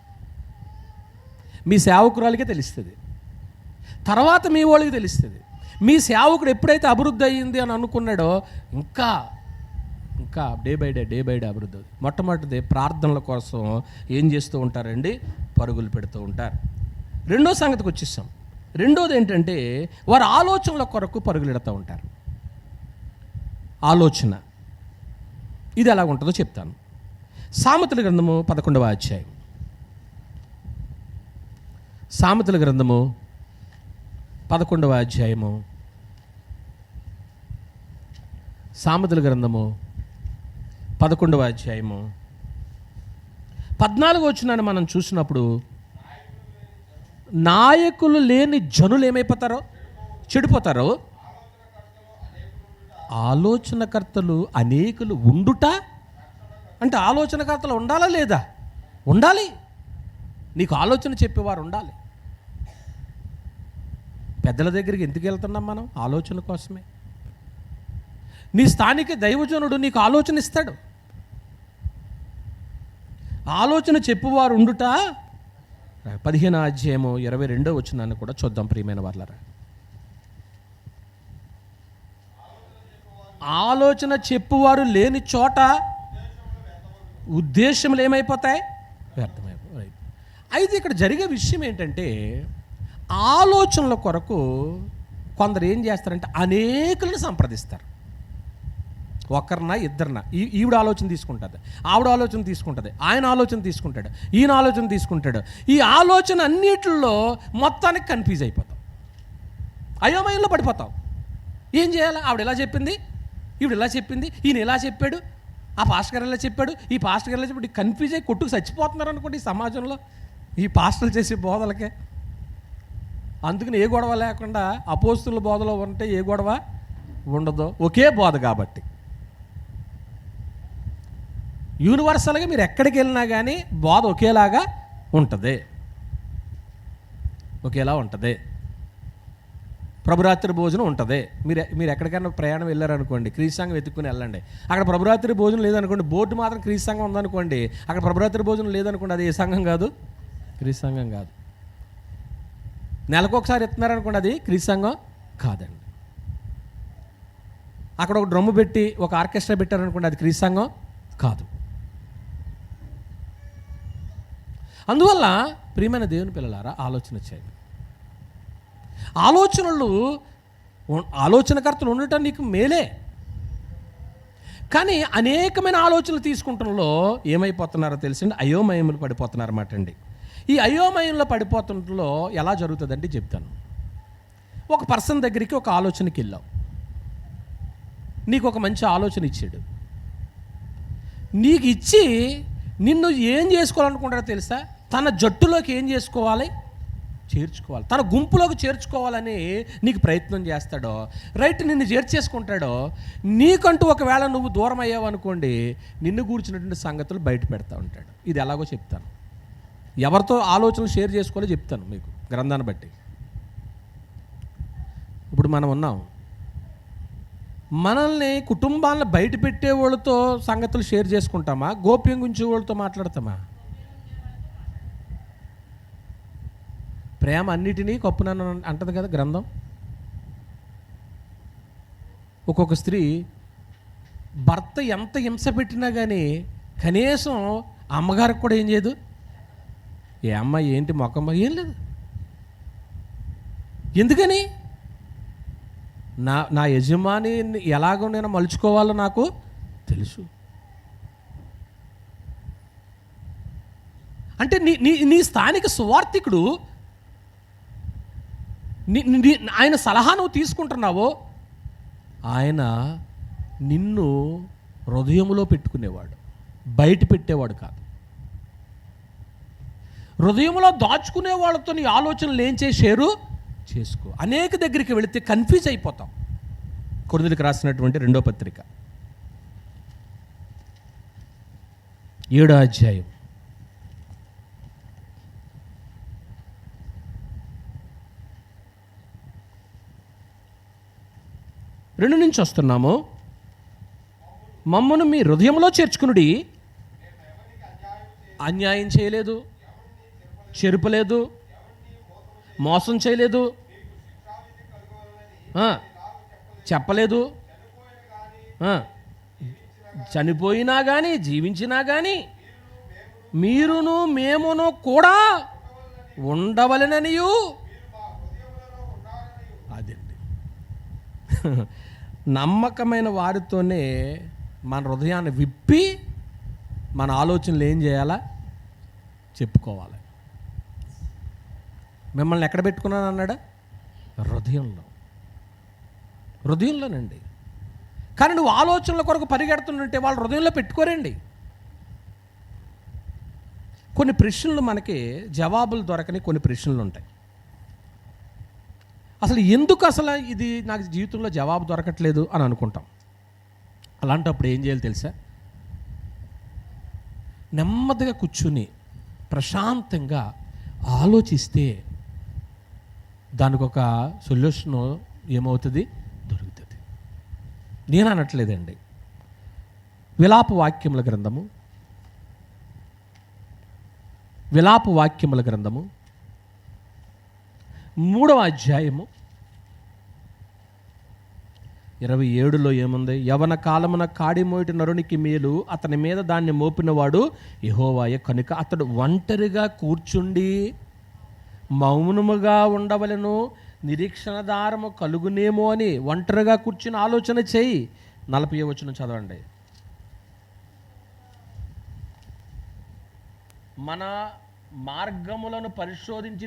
మీ సేవకురాలికే తెలుస్తుంది, తర్వాత మీ వాళ్ళకి తెలుస్తుంది. మీ సేవకుడు ఎప్పుడైతే అభివృద్ధి అయ్యింది అని అనుకున్నాడో ఇంకా డే బై డే అభివృద్ధి. మొట్టమొదటిది ప్రార్థనల కోసం ఏం చేస్తూ ఉంటారండి? పరుగులు పెడుతూ ఉంటారు. రెండో సంగతికి వచ్చేసాం. రెండోది ఏంటంటే వారు ఆలోచనల కొరకు పరుగులెడుతూ ఉంటారు. ఆలోచన ఇది ఎలా ఉంటుందో చెప్తాను. సామెతల గ్రంథము 11వ అధ్యాయం. సామెతల గ్రంథము 11వ అధ్యాయము. సామెతల గ్రంథము 11వ అధ్యాయము 14వ వచనాన్ని మనం చూసినప్పుడు, నాయకులు లేని జనులు ఏమైపోతారో? చెడిపోతారో. ఆలోచనకర్తలు అనేకులు ఉండుట అంటే ఆలోచనకర్తలు ఉండాలా లేదా? ఉండాలి. నీకు ఆలోచన చెప్పేవారు ఉండాలి. పెద్దల దగ్గరికి ఎందుకు వెళ్తున్నాం మనం? ఆలోచన కోసమే. నీ స్థానిక దైవజనుడు నీకు ఆలోచన ఇస్తాడు. ఆలోచన చెప్పువారు ఉండుట. 15వ అధ్యాయము 22వ వచనాన్ని కూడా చూద్దాం ప్రియమైన వాళ్ళారా. ఆలోచన చెప్పువారు లేని చోట ఉద్దేశములు ఏమైపోతాయి? వ్యర్థమైపోతాయి. అయితే ఇక్కడ జరిగే విషయం ఏంటంటే, ఆలోచనల కొరకు కొందరు ఏం చేస్తారంటే అనేకులను సంప్రదిస్తారు. ఒకరినా ఇద్దరినా. ఈవిడ ఆలోచన తీసుకుంటుంది, ఆవిడ ఆలోచన తీసుకుంటుంది, ఆయన ఆలోచన తీసుకుంటాడు, ఈయన ఆలోచన తీసుకుంటాడు. ఈ ఆలోచన అన్నిటిలో మొత్తానికి కన్ఫ్యూజ్ అయిపోతాం, అయోమయంలో పడిపోతాం. ఏం చేయాలి? ఆవిడ ఎలా చెప్పింది, ఈవిడ ఎలా చెప్పింది, ఈయన ఎలా చెప్పాడు, ఆ పాస్టర్ గారు ఎలా చెప్పాడు, ఈ పాస్టర్ గారు ఎలా చెప్పాడు. కన్ఫ్యూజ్ అయ్యి కొట్టుకు చచ్చిపోతున్నారు అనుకోండి ఈ సమాజంలో, ఈ పాస్టర్లు చేసే బోధలకే. అందుకని ఏ గొడవ లేకుండా అపోస్తుల బోధలో ఉంటే ఏ గొడవ ఉండదు, ఒకే బోధ కాబట్టి. యూనివర్సల్గా మీరు ఎక్కడికి వెళ్ళినా కానీ బోధ ఒకేలాగా ఉంటుంది, ఒకేలా ఉంటుంది. ప్రభురాత్రి భోజనం ఉంటుంది. మీరు ఎక్కడికైనా ప్రయాణం వెళ్ళారనుకోండి, క్రీస్తు సంఘం వెతుక్కుని వెళ్ళండి. అక్కడ ప్రభురాత్రి భోజనం లేదనుకోండి, బోర్డు మాత్రం క్రీస్తు సంఘం ఉందనుకోండి, అక్కడ ప్రభురాత్రి భోజనం లేదనుకోండి, అది ఏ సంఘం కాదు? క్రీస్తు సంఘం కాదు. నెలకు ఒకసారి ఎత్తున్నారనుకోండి, అది క్రీస్తు సంఘం కాదండి. అక్కడ ఒక డ్రమ్ము పెట్టి ఒక ఆర్కెస్ట్రా పెట్టారనుకోండి, అది క్రీస్తు సంఘం కాదు. అందువల్ల ప్రియమైన దేవుని పిల్లలారా, ఆలోచన చేయండి. ఆలోచనకర్తలు ఉండటం నీకు మేలే. కానీ అనేకమైన ఆలోచనలు తీసుకుంటంలో ఏమైపోతున్నారో తెలిసింది, అయోమయంలో పడిపోతున్నారు అన్నమాట అండి. ఈ అయోమయంలో పడిపోతుంటలో ఎలా జరుగుతుందంటే చెప్తాను. ఒక పర్సన్ దగ్గరికి ఒక ఆలోచనకి వెళ్ళావు, నీకు ఒక మంచి ఆలోచన ఇచ్చాడు. నీకు ఇచ్చి నిన్ను ఏం చేసుకోవాలనుకుంటారో తెలుసా? తన జట్టులోకి ఏం చేసుకోవాలి? చేర్చుకోవాలి, తన గుంపులోకి చేర్చుకోవాలని నీకు ప్రయత్నం చేస్తాడో, రైట్, నిన్ను చేర్చేసుకుంటాడో. నీకంటూ ఒకవేళ నువ్వు దూరం అయ్యావు అనుకోండి, నిన్ను గూర్చినటువంటి సంగతులు బయట పెడతా ఉంటాడు. ఇది ఎలాగో చెప్తాను, ఎవరితో ఆలోచనలు షేర్ చేసుకోవాలో చెప్తాను మీకు గ్రంథాన్ని బట్టి. ఇప్పుడు మనం ఉన్నాం, మనల్ని కుటుంబాలను బయట పెట్టే వాళ్ళతో సంగతులు షేర్ చేసుకుంటామా, గోప్యం గురించి వాళ్ళతో మాట్లాడతామా? ప్రేమ అన్నిటినీ కప్పునని అంటది కదా గ్రంథం. ఒక్కొక్క స్త్రీ భర్త ఎంత హింస పెట్టినా కానీ కనీసం అమ్మగారికి కూడా ఏం చేయదు. ఏ అమ్మాయి ఏంటి మొక్కమ్మ ఏం లేదు. ఎందుకని? నా యజమాని ఎలాగో నేను మలుచుకోవాలో నాకు తెలుసు. అంటే నీ స్థానిక సువార్థికుడు ఆయన సలహా నువ్వు తీసుకుంటున్నావో, ఆయన నిన్ను హృదయంలో పెట్టుకునేవాడు, బయట పెట్టేవాడు కాదు. హృదయంలో దాచుకునే వాళ్ళతో నీ ఆలోచనలు ఏం షేరు చేసుకో. అనేక దగ్గరికి వెళితే కన్ఫ్యూజ్ అయిపోతాం. కొరింథీయులకు రాసినటువంటి 2వ పత్రిక 7వ అధ్యాయం 7వ 2 నుంచి వస్తున్నాము. మమ్మను మీ హృదయంలో చేర్చుకునుడి, అన్యాయం చేయలేదు, చెరుపలేదు, మోసం చేయలేదు, చెప్పలేదు, చనిపోయినా కానీ జీవించినా కానీ మీరును మేమును కూడా ఉండవలెననియు. అదండి, నమ్మకమైన వారితోనే మన హృదయాన్ని విప్పి మన ఆలోచనలు ఏం చేయాలా చెప్పుకోవాలి. మిమ్మల్ని ఎక్కడ పెట్టుకున్నాను అన్నాడా? హృదయంలోనండి. కానీ నువ్వు ఆలోచనల కొరకు పరిగెడుతుంటే వాళ్ళు హృదయంలో పెట్టుకోరండి. కొన్ని ప్రశ్నలు మనకి జవాబులు దొరకని కొన్ని ప్రశ్నలు ఉంటాయి. అసలు ఎందుకు ఇది నాకు జీవితంలో జవాబు దొరకట్లేదు అని అనుకుంటాం. అలాంటప్పుడు ఏం చేయాలి తెలుసా? నెమ్మదిగా కూర్చుని ప్రశాంతంగా ఆలోచిస్తే దానికి ఒక సొల్యూషన్ ఏమవుతుంది, దొరుకుతుంది. నేను అనట్లేదండి. విలాప వాక్యముల గ్రంథము 3వ అధ్యాయము 27లో ఏముంది? యవన కాలమున కాడిమోయిట నరునికి మేలు, అతని మీద దాన్ని మోపినవాడు యెహోవాయే కనుక అతడు ఒంటరిగా కూర్చుండి మౌనముగా ఉండవలెను, నిరీక్షణ దారము కలుగునేమో అని ఒంటరిగా కూర్చుని ఆలోచన చేయి. 40వ వచనం చదవండి. మన మార్గములను పరిశోధించి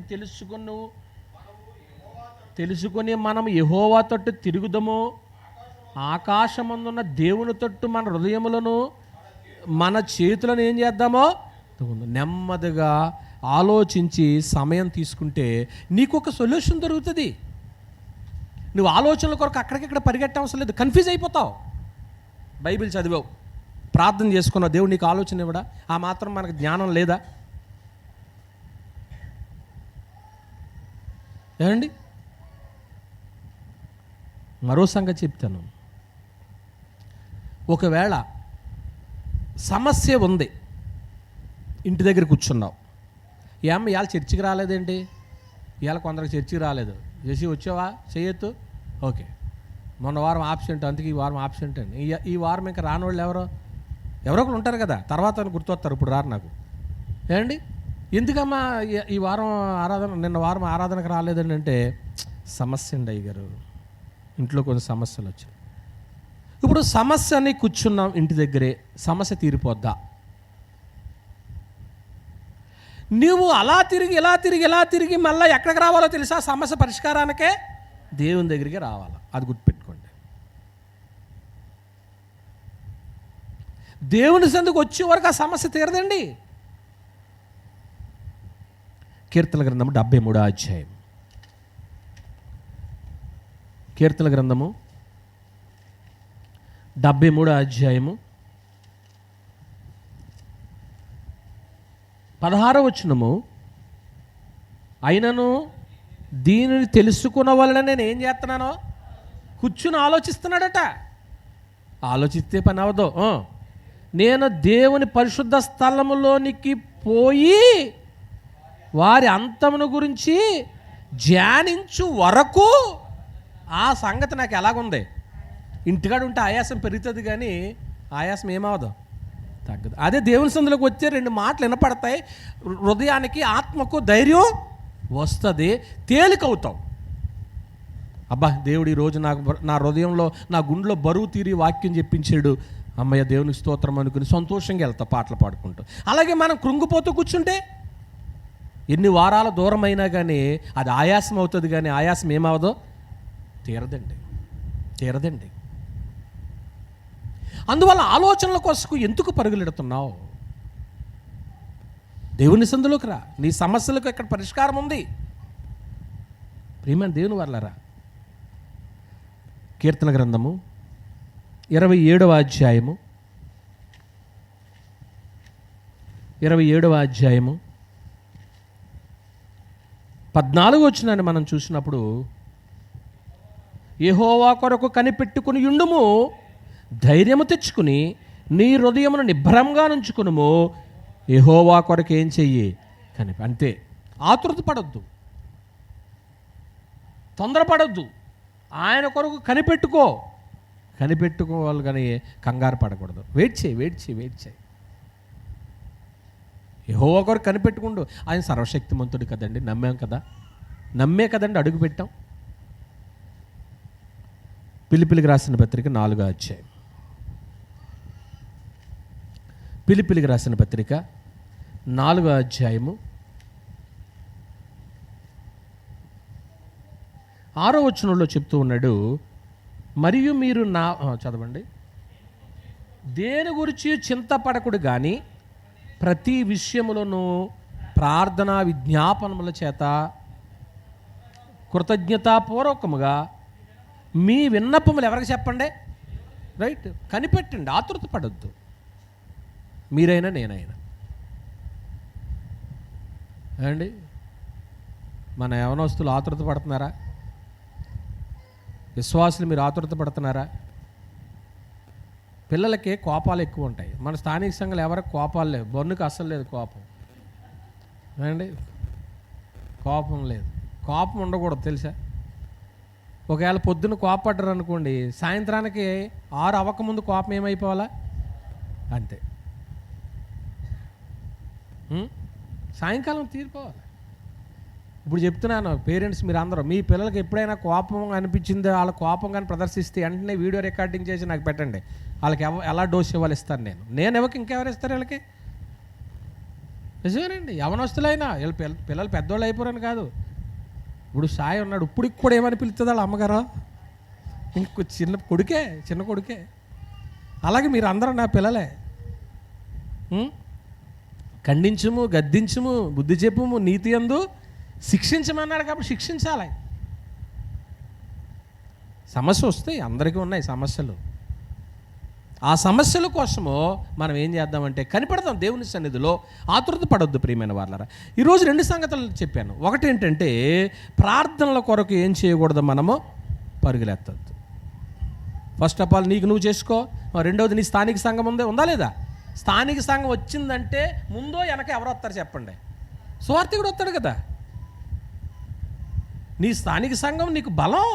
తెలుసుకొని మనం యెహోవా తట్టు తిరుగుదము, ఆకాశమందున్న దేవుని తట్టు మన హృదయములను మన చేతులను ఏం చేద్దామో నెమ్మదిగా ఆలోచించి సమయం తీసుకుంటే నీకు ఒక సొల్యూషన్ దొరుకుతుంది. నువ్వు ఆలోచనల కొరకు అక్కడికిక్కడ పరిగెట్టవసరం లేదు, కన్ఫ్యూజ్ అయిపోతావు. బైబిల్ చదివావు, ప్రార్థన చేసుకున్నావు, దేవుడు నీకు ఆలోచన ఇవ్వడా? ఆ మాత్రం మనకు జ్ఞానం లేదా? ఏమండి, మరో సంగతి చెప్తాను. ఒకవేళ సమస్య ఉంది, ఇంటి దగ్గర కూర్చున్నావు, ఇవాళ చర్చికి రాలేదేంటి? ఇవాళ కొందరికి చర్చికి రాలేదు. చేసి వచ్చావా? చేయొద్దు. ఓకే, మొన్న వారం ఆబ్సెంట్, అందుకే ఈ వారం ఆబ్సెంట్ అండి. ఈ వారం ఇంకా రాని వాళ్ళు ఎవరో ఒకరు ఉంటారు కదా, తర్వాత గుర్తొస్తారు, ఇప్పుడు రారు నాకు. ఏమండి, ఎందుకమ్మా ఈ వారం ఆరాధన, నిన్న వారం ఆరాధనకు రాలేదండి అంటే, సమస్య అండి అయ్యగారు, ఇంట్లో కొన్ని సమస్యలు వచ్చాయి. ఇప్పుడు సమస్యని కూర్చున్నాం ఇంటి దగ్గరే, సమస్య తీరిపోద్దా? నువ్వు అలా తిరిగి మళ్ళీ ఎక్కడికి రావాలో తెలుసా? సమస్య పరిష్కారానికే దేవుని దగ్గరికి రావాలి. అది గుర్తుపెట్టుకోండి. దేవుని సందుకు వచ్చే వరకు ఆ సమస్య తీరదండి. కీర్తన గ్రంథము 73వ అధ్యాయం. కీర్తన గ్రంథము 73వ అధ్యాయము 16వ వచనము. అయినను దీనిని తెలుసుకున్న వలన నేను ఏం చేస్తున్నానో కూర్చుని ఆలోచిస్తున్నాడట. ఆలోచిస్తే పని అవదు. నేను దేవుని పరిశుద్ధ స్థలములోనికి పోయి వారి అంతమును గురించి ధ్యానించు వరకు ఆ సంగతి నాకు ఎలాగుంది? ఇంటికాడ ఉంటే ఆయాసం పెరుగుతుంది కానీ ఆయాసం ఏమవదు, తగ్గదు. అదే దేవుని సందులోకి వచ్చే 2 మాటలు వినపడతాయి, హృదయానికి ఆత్మకు ధైర్యం వస్తుంది, తేలికవుతావు. అబ్బా, దేవుడు ఈరోజు నా హృదయంలో, నా గుండెలో బరువు తీరి వాక్యం చెప్పించాడు, అమ్మయ్య దేవునికి స్తోత్రం అనుకుని సంతోషంగా వెళ్తా పాటలు పాడుకుంటూ. అలాగే మనం కృంగిపోతూ కూర్చుంటే ఎన్ని వారాల దూరం అయినా కానీ అది ఆయాసం అవుతుంది, కానీ ఆయాసం ఏమవదో తీరదండి. అందువల్ల ఆలోచనల కోసం ఎందుకు పరుగులెడుతున్నావు? దేవుని సందులోకి రా. నీ సమస్యలకు ఎక్కడ పరిష్కారం ఉంది? ప్రియమైన దేవుని వర్లరా, కీర్తన గ్రంథము 27వ అధ్యాయము 14వ వచనాన్ని మనం చూసినప్పుడు, యెహోవా కొరకు కనిపెట్టుకుని యుండుము, ధైర్యము తెచ్చుకుని నీ హృదయమును నిబ్బరంగా నుంచుకునుము. యెహోవా కొరకు ఏం చెయ్యి అంతే. ఆతృత పడొద్దు, తొందరపడొద్దు. ఆయన కొరకు కనిపెట్టుకోవాలి కానీ కంగారు పడకూడదు. వెయిట్ చేయి. యెహోవా కొరకు కనిపెట్టుకుంటూ, ఆయన సర్వశక్తిమంతుడు కదండి, నమ్మే కదండి అడుగు పెట్టాం. ఫిలిప్పీయులకు రాసిన పత్రిక 4వ అధ్యాయం. ఫిలిప్పీయులకు రాసిన పత్రిక 4వ అధ్యాయము 6వ వచనంలో చెప్తూ ఉన్నాడు, మరియు మీరు చదవండి. దేని గురించి చింతపడకుడు కానీ ప్రతి విషయములను ప్రార్థన విజ్ఞాపనముల చేత కృతజ్ఞతాపూర్వకముగా మీ విన్నపములు ఎవరికి చెప్పండి. రైట్, కనిపెట్టండి, ఆతృత పడొద్దు. మీరైనా నేనైనా అండి. మన యవనస్తులు ఆతృత పడుతున్నారా? విశ్వాసులు మీరు ఆతృత పడుతున్నారా? పిల్లలకి కోపాలు ఎక్కువ ఉంటాయి. మన స్థానిక సంఘాలు ఎవరికి కోపాలు లేవు. బొన్నుకి అస్సలు లేదు కోపం అండి. కోపం లేదు. కోపం ఉండకూడదు తెలుసా? ఒకవేళ పొద్దున్న కోపడ్డారు అనుకోండి, సాయంత్రానికి 6 అవ్వకముందు కోపం ఏమైపోవాలా? అంతే, సాయంకాలం తీరిపోవాలి. ఇప్పుడు చెప్తున్నాను పేరెంట్స్, మీరు అందరూ మీ పిల్లలకి ఎప్పుడైనా కోపం అనిపించిందో, వాళ్ళ కోపం కానీ ప్రదర్శిస్తే వెంటనే వీడియో రికార్డింగ్ చేసి నాకు పెట్టండి. వాళ్ళకి ఎలా డోస్ ఇవ్వాలి ఇస్తాను నేను ఇవ్వక ఇంకెవరు ఇస్తారు వీళ్ళకి? నిజమేనండి. యవనస్తులైనా వీళ్ళ పిల్లలు పెద్దోళ్ళు అయిపోరని కాదు. ఇప్పుడు సాయి ఉన్నాడు, ఇప్పుడు కూడా ఏమని పిలుస్తుంది వాళ్ళ అమ్మగారు? ఇంకో చిన్న కొడుకే. అలాగే మీరు అందరూ నా పిల్లలే. ఖండించుము, గద్దించుము, బుద్ధి చెప్పుము, నీతి యందు శిక్షించమన్నాడు కాబట్టి శిక్షించాలి. సమస్య వస్తాయి, అందరికీ ఉన్నాయి సమస్యలు. ఆ సమస్యల కోసము మనం ఏం చేద్దామంటే కనిపెడదాం దేవుని సన్నిధిలో. ఆతృత పడొద్దు ప్రియమైన వాళ్ళరా. ఈరోజు 2 సంగతులు చెప్పాను. ఒకటి ఏంటంటే ప్రార్థనల కొరకు ఏం చేయకూడదు, మనము పరుగులెత్తద్దు. ఫస్ట్ ఆఫ్ ఆల్ నీకు నువ్వు చేసుకో. రెండవది నీ స్థానిక సంఘం ఉందా లేదా? స్థానిక సంఘం వచ్చిందంటే ముందో వెనక ఎవరు వస్తారు చెప్పండి? సువార్థికుడు వస్తాడు కదా. నీ స్థానిక సంఘం నీకు బలం.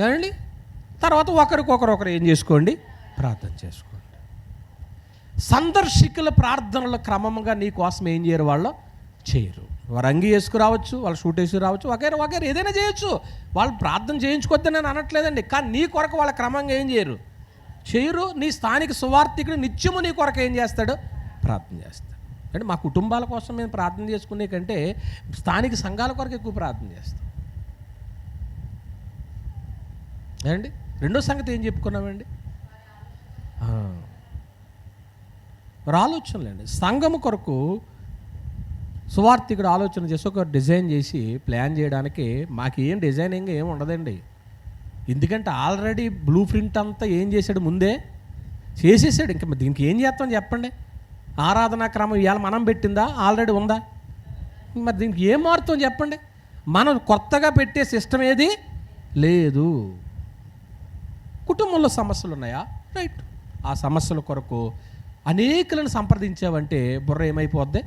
ఏమండి? తర్వాత ఒకరికొకరు ఏం చేసుకోండి, ప్రార్థన చేసుకోండి. సందర్శకుల ప్రార్థనలు క్రమంగా నీ కోసం ఏం చేయరు, వాళ్ళు చేయరు. వారు అంగి వేసుకురావచ్చు, వాళ్ళు షూట్ వేసి రావచ్చు, వగేరు ఏదైనా చేయొచ్చు. వాళ్ళు ప్రార్థన చేయించుకోవద్దని నేను అనట్లేదండి. కానీ నీ కొరకు వాళ్ళ క్రమంగా ఏం చేయరు. నీ స్థానిక సువార్థికుడు నిత్యము నీ కొరకు ఏం చేస్తాడు, ప్రార్థన చేస్తాడు. అంటే మా కుటుంబాల కోసం మేము ప్రార్థన చేసుకునే కంటే స్థానిక సంఘాల కొరకు ఎక్కువ ప్రార్థన చేస్తాం. ఏమండి? రెండో సంగతి ఏం చెప్పుకున్నామండి? ఆలోచనలేండి. సంఘము కొరకు సువార్థికుడు ఆలోచన చేసి ఒక డిజైన్ చేసి ప్లాన్ చేయడానికి మాకేం డిజైనింగ్ ఏం ఉండదండి. ఎందుకంటే ఆల్రెడీ బ్లూ ప్రింట్ అంతా ఏం చేశాడు, ముందే చేసేసాడు. ఇంకా దీనికి ఏం చేస్తాం చెప్పండి? ఆరాధనా క్రమం ఇవాళ మనం పెట్టిందా, ఆల్రెడీ ఉందా? మరి దీనికి ఏం మారుతాం చెప్పండి? మనం కొత్తగా పెట్టే సిస్టమ్ ఏది లేదు. కుటుంబంలో సమస్యలు ఉన్నాయా? రైట్, ఆ సమస్యల కొరకు అనేకులను సంప్రదించావంటే బుర్ర ఏమైపోద్ది,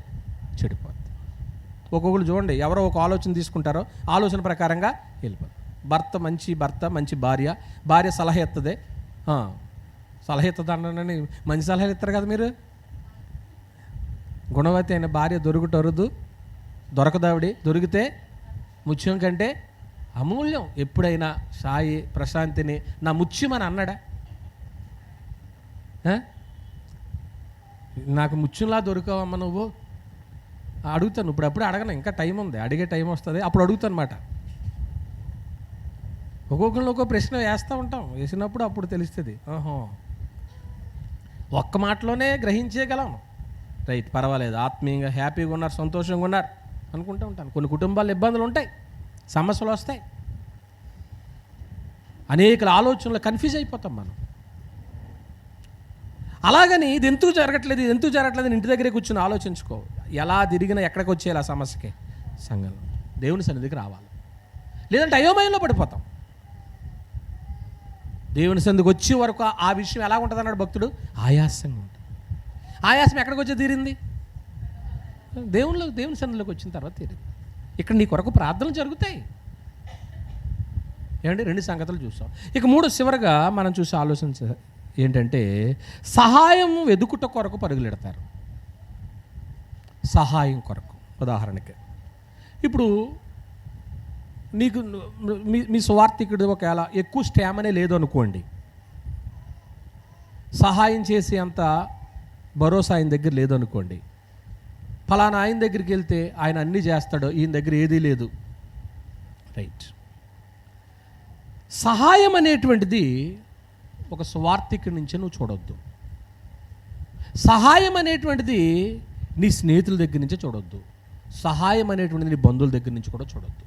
చెడిపోద్ది. ఒక్కొక్కరు చూడండి, ఎవరో ఒక ఆలోచన తీసుకుంటారో ఆలోచన ప్రకారంగా వెళ్ళిపోద్ది. భర్త మంచి భార్య సలహా ఎత్తదే. సలహా ఎత్తదండి, మంచి సలహాలు ఇస్తారు కదా మీరు. గుణవతి అయిన భార్య దొరకదావిడి, దొరికితే ముత్యం కంటే అమూల్యం. ఎప్పుడైనా సాయి ప్రశాంతిని నా ముత్యం అని అన్నాడా? నాకు ముత్యంలా దొరకవమ్మ నువ్వు అడుగుతాను. ఇప్పుడు అడగను, ఇంకా టైం ఉంది, అడిగే టైం వస్తుంది, అప్పుడు అడుగుతాను అన్నమాట. ఒక్కొక్కరిని ఒక్కో ప్రశ్న వేస్తూ ఉంటాం, వేసినప్పుడు అప్పుడు తెలుస్తుంది. ఒక్క మాటలోనే గ్రహించేయగలం. రైట్, పర్వాలేదు, ఆత్మీయంగా హ్యాపీగా ఉన్నారు, సంతోషంగా ఉన్నారు అనుకుంటూ ఉంటాను. కొన్ని కుటుంబాల్లో ఇబ్బందులు ఉంటాయి, సమస్యలు వస్తాయి, అనేక ఆలోచనలు కన్ఫ్యూజ్ అయిపోతాం మనం. అలాగని ఇది ఎందుకు జరగట్లేదు ఇంటి దగ్గరే కూర్చొని ఆలోచించుకో. ఎలా తిరిగినా ఎక్కడికి వచ్చేయాలి ఆ సమస్యకి? సంఘంలో. దేవుని సన్నిధికి రావాలి, లేదంటే అయోమయంలో పడిపోతాం. దేవుని సన్నిధికి వచ్చే వరకు ఆ విషయం ఎలా ఉంటుంది అన్నాడు భక్తుడు, ఆయాసంగా ఉంటుంది. ఆయాసం ఎక్కడికి వచ్చి తీరింది? దేవుని సన్నిధిలోకి వచ్చిన తర్వాత తీరింది. ఇక్కడ నీ కొరకు ప్రార్థనలు జరుగుతాయి. ఏమండి, 2 సంగతులు చూసాం. ఇక 3 చివరగా మనం చూసి ఆలోచించ ఏంటంటే, సహాయం వెదుకుట కొరకు పరుగులెడతారు. సహాయం కొరకు. ఉదాహరణకి ఇప్పుడు నీకు మీ సువార్థికుడు ఒకవేళ ఎక్కువ స్టామినా లేదు అనుకోండి, సహాయం చేసే అంత భరోసా ఆయన దగ్గర లేదు అనుకోండి, ఫలానా ఆయన దగ్గరికి వెళ్తే ఆయన అన్నీ చేస్తాడు, ఈయన దగ్గర ఏదీ లేదు. రైట్. సహాయం అనేటువంటిది ఒక సువార్థికుడి నుంచి నువ్వు చూడొద్దు. సహాయం అనేటువంటిది నీ స్నేహితుల దగ్గర నుంచే చూడొద్దు. సహాయం అనేటువంటిది నీ బంధువుల దగ్గర నుంచి కూడా చూడొద్దు.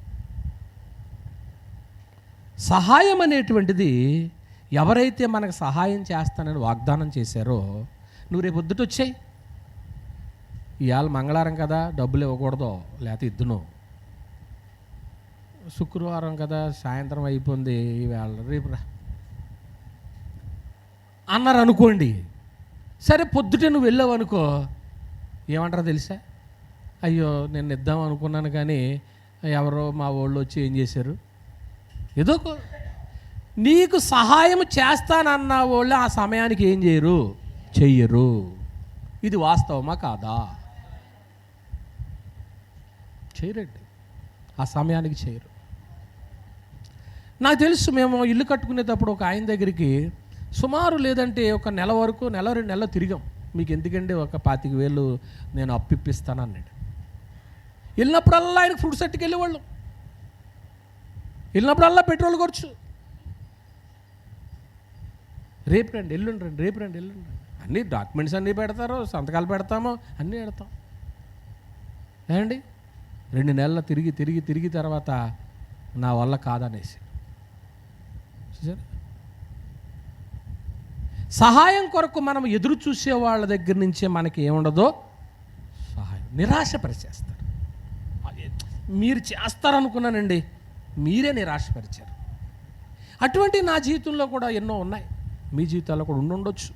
సహాయం అనేటువంటిది ఎవరైతే మనకు సహాయం చేస్తానని వాగ్దానం చేశారో, నువ్వు రేపు పొద్దుట వచ్చాయి, ఇవాళ మంగళవారం కదా డబ్బులు ఇవ్వకూడదు, లేకపోతే ఇద్దును, శుక్రవారం కదా సాయంత్రం అయిపోయింది ఈవేళ రేపు రా అన్నారు అనుకోండి. సరే పొద్దుటే నువ్వు వెళ్ళావు అనుకో, ఏమంటారో తెలుసా, అయ్యో నేను ఇద్దాం అనుకున్నాను కానీ ఎవరో మా వాళ్ళు వచ్చి ఏం చేశారు, ఏదో నీకు సహాయం చేస్తానన్న వాళ్ళు ఆ సమయానికి ఏం చెయ్యరు. ఇది వాస్తవమా కాదా? చేయరండి, ఆ సమయానికి చేయరు. నాకు తెలుసు, మేము ఇల్లు కట్టుకునేటప్పుడు ఒక ఆయన దగ్గరికి సుమారు లేదంటే ఒక నెల వరకు 1-2 నెలలు తిరిగాం. మీకు ఎందుకంటే ఒక 25,000 నేను అప్పిస్తాను అన్నాడు. వెళ్ళినప్పుడల్లా ఆయనకు ఫుడ్ సెట్కి వెళ్ళేవాళ్ళం, వెళ్ళినప్పుడల్లా పెట్రోల్ ఖర్చు, రేపు రండి ఎల్లుండి అన్నీ డాక్యుమెంట్స్ అన్నీ పెడతారు, సంతకాలు పెడతాము, అన్నీ పెడతాం. ఏమండి 2 నెలలు తిరిగి తర్వాత నా వల్ల కాదనేసి. చూసారా, సహాయం కొరకు మనం ఎదురు చూసే వాళ్ళ దగ్గర నుంచే మనకి ఏముండదో సహాయం, నిరాశపరిచేస్తారు. మీరు చేస్తారనుకున్నానండి, మీరే నిరాశపరిచారు. అటువంటి నా జీవితంలో కూడా ఎన్నో ఉన్నాయి, మీ జీవితాల్లో కూడా ఉండొచ్చు.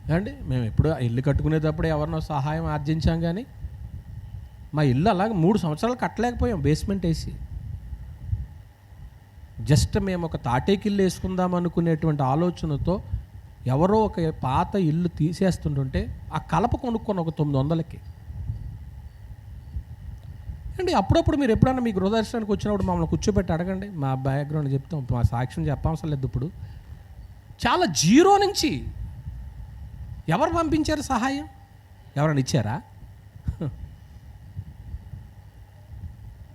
ఏమండి, మేము ఎప్పుడు ఇల్లు కట్టుకునేటప్పుడు ఎవరినో సహాయం ఆర్జించాం, కానీ మా ఇల్లు అలాగే 3 సంవత్సరాలు కట్టలేకపోయాం, బేస్మెంట్ వేసి. జస్ట్ మేము ఒక తాటేకిల్లు వేసుకుందాం అనుకునేటువంటి ఆలోచనతో ఎవరో ఒక పాత ఇల్లు తీసేస్తుంటుంటే ఆ కలప కొనుక్కొని ఒక 900కి. అండి అప్పుడప్పుడు మీరు ఎప్పుడన్నా మీ గృహదర్శనానికి వచ్చినప్పుడు మమ్మల్ని కూర్చోబెట్టి అడగండి, మా బ్యాక్గ్రౌండ్ చెప్తాం, మా సాక్ష్యం చెప్పవసరం లేదు. ఇప్పుడు చాలా జీరో నుంచి ఎవరు పంపించారు సహాయం? ఎవరైనా ఇచ్చారా?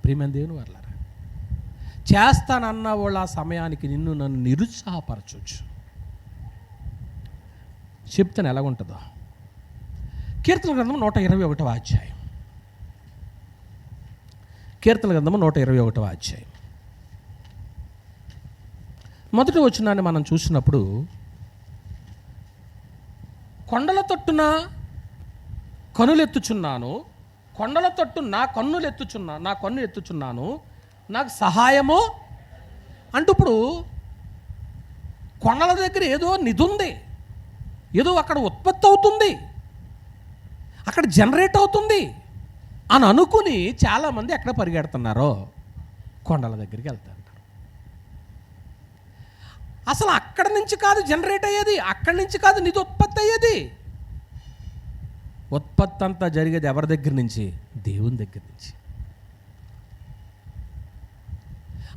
ప్రియమైన దేవుని వర్లారా, చేస్తానన్న వాళ్ళు ఆ సమయానికి నన్ను నిరుత్సాహపరచవచ్చు. చెప్తాను ఎలాగుంటుందో. కీర్తన గ్రంథం 121వ అధ్యాయం. కీర్తన గ్రంథము 121వ అధ్యాయం మొదటి వచనాన్ని మనం చూసినప్పుడు, కొండల తట్టున కనులెత్తుచున్నాను, కొండల తట్టు నా కన్ను ఎత్తుచున్నాను, నాకు సహాయము అంటూ. ఇప్పుడు కొండల దగ్గర ఏదో నిధి ఉంది, ఏదో అక్కడ ఉత్పత్తి అవుతుంది, అక్కడ జనరేట్ అవుతుంది అని అనుకుని చాలామంది ఎక్కడ పరిగెడుతున్నారో కొండల దగ్గరికి వెళ్తారు. అసలు అక్కడి నుంచి కాదు జనరేట్ అయ్యేది, అక్కడి నుంచి కాదు నిధి ఉత్పత్తి అయ్యేది. ఉత్పత్తి అంతా జరిగేది ఎవరి దగ్గర నుంచి? దేవుని దగ్గర నుంచి.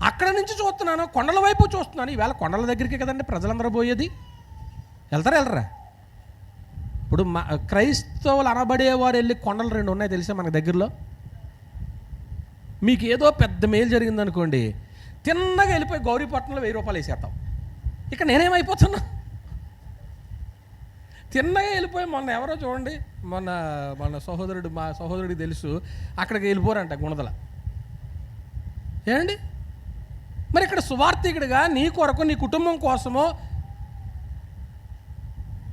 అక్కడ నుంచి చూస్తున్నాను, కొండల వైపు చూస్తున్నాను. ఈవేళ కొండల దగ్గరికి కదండి ప్రజలందరూ పోయేది. వెళ్ళరా? ఇప్పుడు క్రైస్తవులు అనబడేవారు వెళ్ళి కొండలు 2 ఉన్నాయి తెలుసా మన దగ్గరలో. మీకు ఏదో పెద్ద మేలు జరిగిందనుకోండి, తిన్నగా వెళ్ళిపోయి గౌరీపట్నంలో 1000 రూపాయలు వేసేస్తాం. ఇక్కడ నేనేమైపోతున్నా, తిన్నగా వెళ్ళిపోయి మొన్న ఎవరో చూడండి, మన మా సహోదరుడికి తెలుసు, అక్కడికి వెళ్ళిపోరంట గుణదల. ఏమండి, మరి ఇక్కడ సువార్థికుడిగా నీ కొరకు, నీ కుటుంబం కోసమో,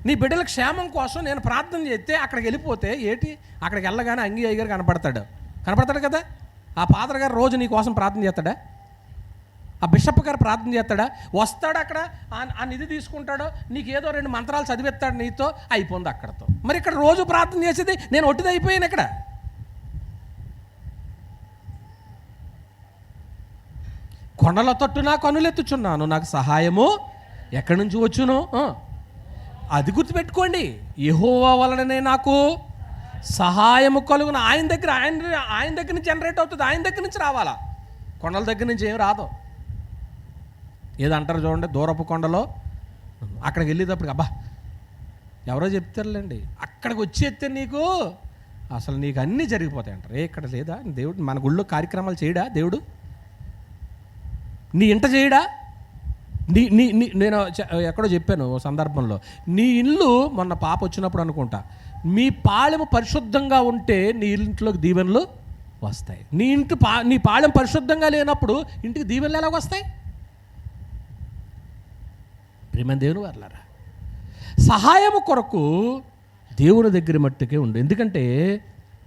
నీ బిడ్డల క్షేమం కోసం నేను ప్రార్థన చేస్తే అక్కడికి వెళ్ళిపోతే ఏటి, అక్కడికి వెళ్ళగానే అంగి అయ్యగారు కనపడతాడు. కనపడతాడు కదా. ఆ ఫాదర్ గారు రోజు నీ కోసం ప్రార్థన చేస్తాడా? ఆ బిషప్ గారు ప్రార్థన చేస్తాడా? వస్తాడు అక్కడ, ఆ నిధి తీసుకుంటాడో, నీకు ఏదో 2 మంత్రాలు చదివిస్తాడు, నీతో అయిపోయింది అక్కడతో. మరి ఇక్కడ రోజు ప్రార్థన చేసేది నేను ఒట్టిది అయిపోయాను. ఇక్కడ కొండల తట్టున కనులెత్తుచున్నాను, నాకు సహాయము ఎక్కడి నుంచి వచ్చును? అది గుర్తుపెట్టుకోండి. యెహోవా వలననే నాకు సహాయము కలుగును. ఆయన దగ్గర నుంచి జనరేట్ అవుతుంది, ఆయన దగ్గర నుంచి రావాలా. కొండల దగ్గర నుంచి ఏం రాదు. ఏదో అంటారు చూడండి, దూరపు కొండలో అక్కడికి వెళ్ళేటప్పుడు అబ్బా ఎవరో చెప్తారులేండి, అక్కడికి వచ్చేస్తే నీకు అసలు నీకు అన్నీ జరిగిపోతాయి అంటారు. ఇక్కడ లేదా దేవుడు మన గుళ్ళో కార్యక్రమాలు చేయడా? దేవుడు నీ ఇంట చేయడా? నేను ఎక్కడో చెప్పాను ఓ సందర్భంలో, నీ ఇల్లు మొన్న పాప వచ్చినప్పుడు అనుకుంటా, మీ పాళెము పరిశుద్ధంగా ఉంటే నీ ఇంట్లోకి దీవెనలు వస్తాయి. నీ పాళెం పరిశుద్ధంగా లేనప్పుడు ఇంటికి దీవెనలు ఎలాగ వస్తాయి? ప్రియమైన దేవుని వారలారా, సహాయము కొరకు దేవుని దగ్గర మట్టుకే ఉండు. ఎందుకంటే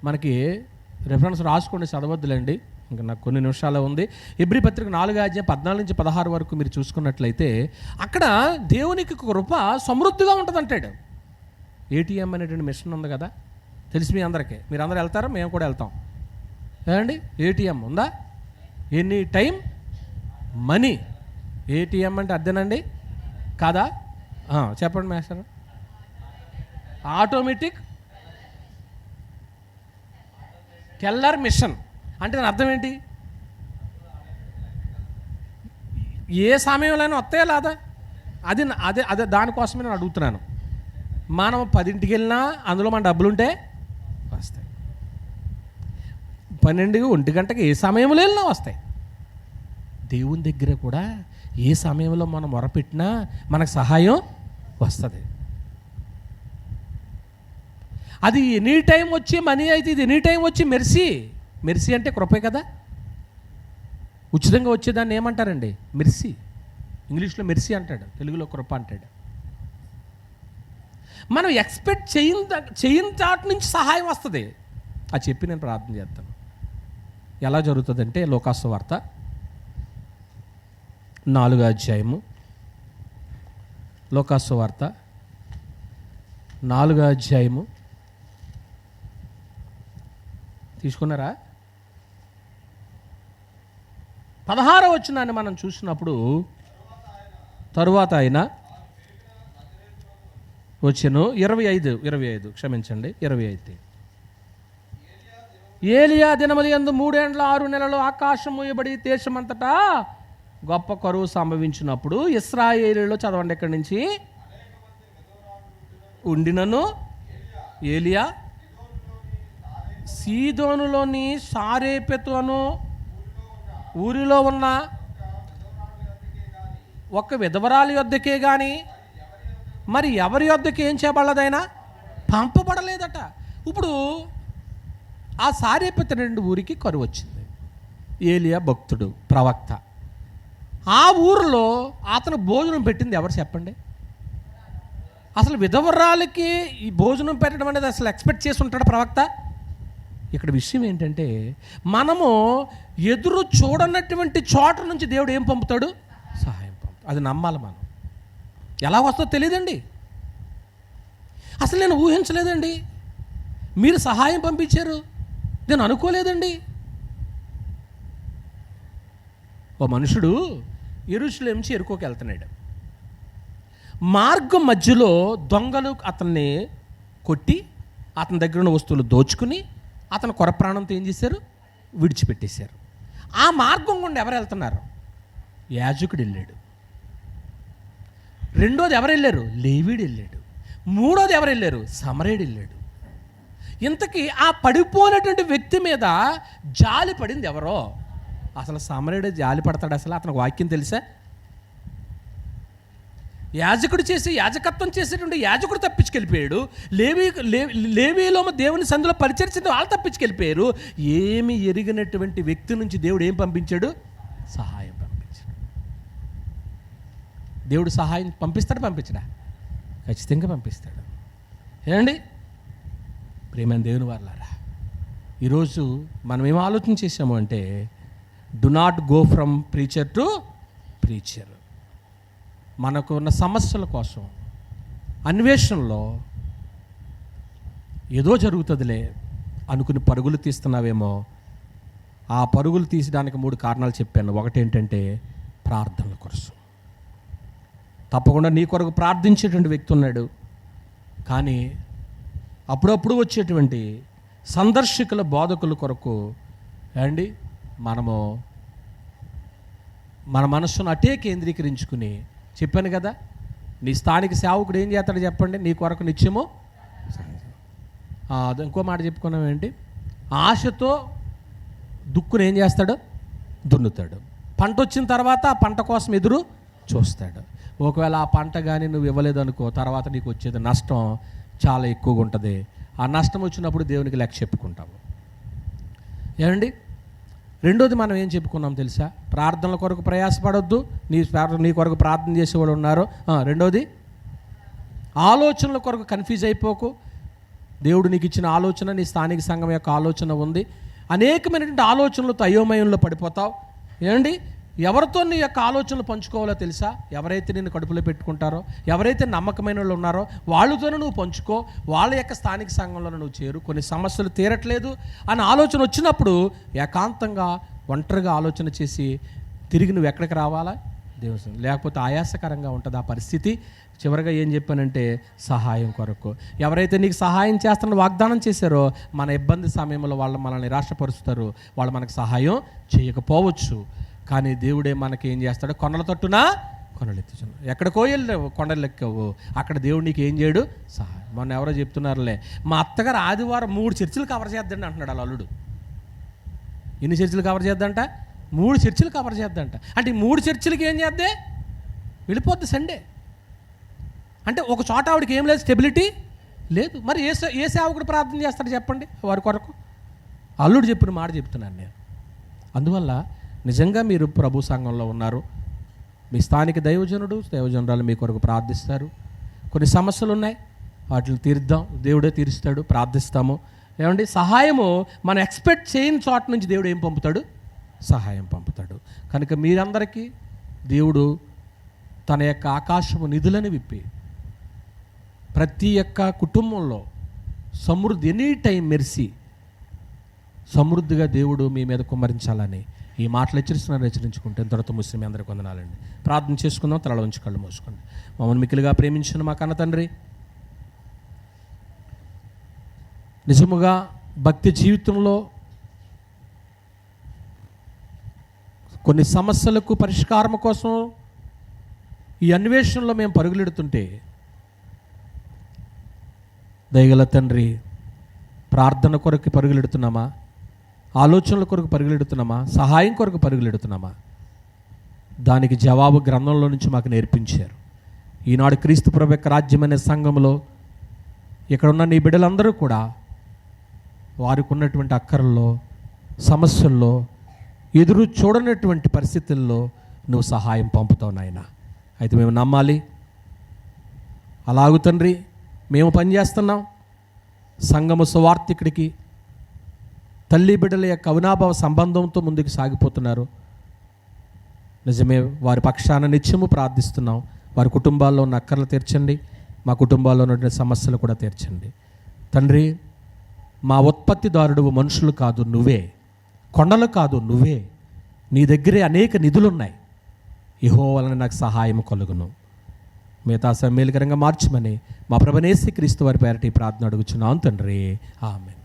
మనకి రెఫరెన్స్ రాసుకోండి, చదవద్దులేండి, ఇంకా నాకు కొన్ని నిమిషాలు ఉంది. హెబ్రీ పత్రిక 4:14-16 వరకు మీరు చూసుకున్నట్లయితే అక్కడ దేవునికి కృప సమృద్ధిగా ఉంటుంది అంటాడు. ఏటీఎం అనేటువంటి మిషన్ ఉంది కదా, తెలిసి మీ అందరికీ, మీరు అందరూ వెళ్తారా? మేము కూడా వెళ్తాం ఏమండి. ఏటీఎం ఉందా? Any time money. ఏటీఎం అంటే అర్థేనండి కాదా? చెప్పండి మేస్టర్. ఆటోమేటిక్ టెల్లర్ మిషన్ అంటే దాని అర్థం ఏంటి? ఏ సమయంలోనే వస్తాయా లేదా? అది అదే అదే దానికోసమే నేను అడుగుతున్నాను. మనం 10ంటికి వెళ్ళినా అందులో మన డబ్బులుంటే వస్తాయి, 12, 1 గంటకి ఏ సమయంలో వెళ్ళినా వస్తాయి. దేవుని దగ్గర కూడా ఏ సమయంలో మనం మొరపెట్టినా మనకు సహాయం వస్తుంది. అది ఎనీ టైం వచ్చి మనీ అయితే, ఇది ఎనీ టైం వచ్చి మెర్సీ అంటే కృపే కదా. ఉచితంగా వచ్చేదాన్ని ఏమంటారండి? మెర్సీ. ఇంగ్లీష్లో మెర్సీ అంటాడు, తెలుగులో కృప అంటాడు. మనం ఎక్స్పెక్ట్ చేయని చాటు నుంచి సహాయం వస్తుంది. అది చెప్పి నేను ప్రార్థన చేస్తాను. ఎలా జరుగుతుందంటే లోకాసు వార్త 4వ అధ్యాయము, లోకాసు వార్త 4వ అధ్యాయము తీసుకున్నారా? 16వ వచనాన్ని మనం చూసినప్పుడు, తరువాత ఆయన వచ్చెను 25 క్షమించండి 25. ఏలియా దినములు యందు 3 ఏండ్ల 6 నెలలు ఆకాశం మూయబడి దేశమంతటా గొప్ప కరువు సంభవించినప్పుడు ఇశ్రాయేలీయులు, చదవండి ఎక్కడి నుంచి, ఉండినను ఏలియా సీదోనులోని సారేపెతు అను ఊరిలో ఉన్న ఒక విధవరాలి యొద్దకే కానీ మరి ఎవరి యొద్దకి ఏం చేయబడలేదైనా పంపబడలేదట. ఇప్పుడు ఆ సారేపెతు 2 ఊరికి కరువు వచ్చింది. ఏలియా భక్తుడు, ప్రవక్త. ఆ ఊరిలో అతను భోజనం పెట్టింది ఎవరు చెప్పండి? అసలు విధవరాలకి ఈ భోజనం పెట్టడం అనేది అసలు ఎక్స్పెక్ట్ చేసి ఉంటాడు ప్రవక్త? ఇక్కడ విషయం ఏంటంటే, మనము ఎదురు చూడనటువంటి చోట నుంచి దేవుడు ఏం పంపుతాడు? సహాయం పంపుతాడు. అది నమ్మాలి మనం. ఎలా వస్తుందో తెలియదండి. అసలు నేను ఊహించలేదండి, మీరు సహాయం పంపించారు, నేను అనుకోలేదండి. ఓ మనుషుడు యెరూషలేము నుంచి యెరికోకి వెళ్తున్నాడు. మార్గం మధ్యలో దొంగలు అతన్ని కొట్టి అతని దగ్గర ఉన్న వస్తువులు దోచుకుని అతను కొర ప్రాణంతో ఏం చేశారు? విడిచిపెట్టేశారు. ఆ మార్గం గుండా ఎవరు వెళ్తున్నారు? యాజకుడు వెళ్ళాడు. రెండోది ఎవరు వెళ్ళారు? లేవీడు వెళ్ళాడు. మూడోది ఎవరు వెళ్ళారు? సమరయుడు వెళ్ళాడు. ఇంతకీ ఆ పడిపోయినటువంటి వ్యక్తి మీద జాలి పడింది ఎవరో? అసలు సమరయుడు జాలి పడతాడు? అసలు అతనికి వాక్యం తెలుసా? యాజకుడు చేసి యాజకత్వం చేసేటువంటి యాజకుడు తప్పించుకెళ్ళిపోయాడు. లేవీలో దేవుని సందులో పరిచరించిన వాళ్ళు తప్పించుకెళ్ళిపోయారు. ఏమి ఎరిగినటువంటి వ్యక్తి నుంచి దేవుడు ఏం పంపించాడు? సహాయం పంపించాడు. దేవుడు సహాయం పంపించడా? ఖచ్చితంగా పంపిస్తాడు. ఏమండి ప్రియమైన దేవుని వారలారా, ఈరోజు మనం ఏం ఆలోచన చేసాము అంటే, do not go from preacher to preacher. మనకు ఉన్న సమస్యల కోసం అన్వేషణలో ఏదో జరుగుతుందిలే అనుకుని పరుగులు తీస్తున్నావేమో. ఆ పరుగులు తీసడానికి 3 కారణాలు చెప్పాను. ఒకటి ఏంటంటే ప్రార్థనల కోసం. తప్పకుండా నీ కొరకు ప్రార్థించేటువంటి వ్యక్తి ఉన్నాడు. కానీ అప్పుడప్పుడు వచ్చేటువంటి సందర్శకుల బోధకుల కొరకు మనము మన మనస్సును అటే కేంద్రీకరించుకుని, చెప్పాను కదా, నీ స్థానిక సేవకుడు ఏం చేస్తాడు చెప్పండి? నీ కొరకు నిత్యము అది ఇంకో మాట చెప్పుకున్నాం ఏంటి? ఆశతో దుక్కును ఏం చేస్తాడు? దున్నుతాడు. పంట వచ్చిన తర్వాత ఆ పంట కోసం ఎదురు చూస్తాడు. ఒకవేళ ఆ పంట కానీ నువ్వు ఇవ్వలేదనుకో, తర్వాత నీకు వచ్చేది నష్టం చాలా ఎక్కువగా ఉంటుంది. ఆ నష్టం వచ్చినప్పుడు దేవునికి లెక్క చెప్పుకుంటావు. ఏమండి, రెండోది మనం ఏం చెప్పుకున్నాం తెలుసా? ప్రార్థనల కొరకు ప్రయాసపడొద్దు. నీ కొరకు ప్రార్థన చేసేవాళ్ళు ఉన్నారు. రెండోది, ఆలోచనల కొరకు కన్ఫ్యూజ్ అయిపోకు. దేవుడు నీకు ఇచ్చిన ఆలోచన, నీ స్థానిక సంఘం యొక్క ఆలోచన ఉంది. అనేకమైనటువంటి ఆలోచనలతో అయోమయంలో పడిపోతావు. ఏమండి, ఎవరితో నీ యొక్క ఆలోచనలు పంచుకోవాలో తెలుసా? ఎవరైతే నిన్ను కడుపులో పెట్టుకుంటారో, ఎవరైతే నమ్మకమైన వాళ్ళు ఉన్నారో వాళ్ళతోనే నువ్వు పంచుకో. వాళ్ళ యొక్క స్థానిక సంఘంలో నువ్వు చేరు. కొన్ని సమస్యలు తీరట్లేదు అని ఆలోచన వచ్చినప్పుడు ఏకాంతంగా ఒంటరిగా ఆలోచన చేసి తిరిగి నువ్వు ఎక్కడికి రావాలా? దేవుని, లేకపోతే ఆయాసకరంగా ఉంటుంది ఆ పరిస్థితి. చివరిగా ఏం చెప్పానంటే సహాయం కొరకు. ఎవరైతే నీకు సహాయం చేస్తారని వాగ్దానం చేశారో, మన ఇబ్బంది సమయంలో వాళ్ళు మనల్ని నిరాశపరుస్తారు. వాళ్ళు మనకు సహాయం చేయకపోవచ్చు. కానీ దేవుడే మనకి ఏం చేస్తాడు? కొండల తట్టున కొండలు ఎత్తుచును. ఎక్కడికో కొండలు ఎక్కవు, అక్కడ దేవుడు నీకు ఏం చేయడు? సహాయం. మొన్న ఎవరో చెప్తున్నారులే, మా అత్తగారు ఆదివారం 3 చర్చిలు కవర్ చేద్దండి అంటున్నాడు వాళ్ళ అల్లుడు. ఎన్ని చర్చిలు కవర్ చేద్దంట? 3 చర్చిలు కవర్ చేద్దంట. అంటే ఈ 3 చర్చిలకి ఏం చేద్దే? వెళ్ళిపోద్ది సండే. అంటే ఒక చోట ఆవిడకి ఏం లేదు, స్టెబిలిటీ లేదు. మరి ఏ సేవకుడు ప్రార్థన చేస్తాడు చెప్పండి వారి కొరకు? అల్లుడు చెప్పిన మాట చెప్తున్నాను నేను. అందువల్ల నిజంగా మీరు ప్రభు సంఘంలో ఉన్నారు, మీ స్థానిక దైవజనురాలు మీ కొరకు ప్రార్థిస్తారు. కొన్ని సమస్యలు ఉన్నాయి, వాటిని తీర్దాం, దేవుడే తీరుస్తాడు. ప్రార్థిస్తాము. ఏమండి, సహాయము మనం ఎక్స్పెక్ట్ చేయని చోట నుంచి దేవుడు ఏం పంపుతాడు? సహాయం పంపుతాడు. కనుక మీరందరికీ దేవుడు తన యొక్క ఆకాశము నిధులను విప్పి ప్రతి ఒక్క కుటుంబంలో సమృద్ధి, ఎనీ టైం మెర్సీ, సమృద్ధిగా దేవుడు మీ మీద కుమ్మరించాలని ఈ మాటలు హెచ్చరించుకుంటే ఇంతటితో ముస్లిం అందరికీ వందనాలండి. ప్రార్థన చేసుకుందాం. తలలో ఉంచి కళ్ళు మూసుకోండి. మమ్మల్ని మిక్కిలిగా ప్రేమించిన మా కన్న తండ్రి, నిజముగా భక్తి జీవితంలో కొన్ని సమస్యలకు పరిష్కారం కోసం ఈ అన్వేషణలో మేము పరుగులెడుతుంటే, దయగల తండ్రి, ప్రార్థన కొరకు పరుగులెడుతున్నామా? ఆలోచనల కొరకు పరుగులెడుతున్నామా? సహాయం కొరకు పరుగులెడుతున్నామా? దానికి జవాబు గ్రంథంలో నుంచి మాకు నేర్పించారు. ఈనాడు క్రీస్తు ప్రభు యొక్క రాజ్యం అనే సంఘంలో ఇక్కడ ఉన్న నీ బిడ్డలందరూ కూడా వారికి ఉన్నటువంటి అక్కరల్లో, సమస్యల్లో, ఎదురు చూడనటువంటి పరిస్థితుల్లో నువ్వు సహాయం పంపుతావు నాయన. అయితే మేము నమ్మాలి. అలాగు తండ్రి, మేము పనిచేస్తున్నాం. సంఘము సువార్థికుడికి తల్లి బిడ్డల యొక్క అవినాభావ సంబంధంతో ముందుకు సాగిపోతున్నారు. నిజమే, వారి పక్షాన నిత్యము ప్రార్థిస్తున్నాం. వారి కుటుంబాల్లో ఉన్న అక్కర్లు తీర్చండి, మా కుటుంబాల్లో ఉన్న సమస్యలు కూడా తీర్చండి తండ్రి. మా ఉత్పత్తిదారుడు మనుషులు కాదు, నువ్వే. కొండలు కాదు, నువ్వే. నీ దగ్గరే అనేక నిధులున్నాయి. యెహోవా వలన నాకు సహాయం కలుగును. మిగతా మేలుకరంగా మార్చమని మా ప్రభువైన యేసు క్రీస్తు వారి పేరట ఈ ప్రార్థన అడుగుచున్నాం తండ్రి. ఆమేన్.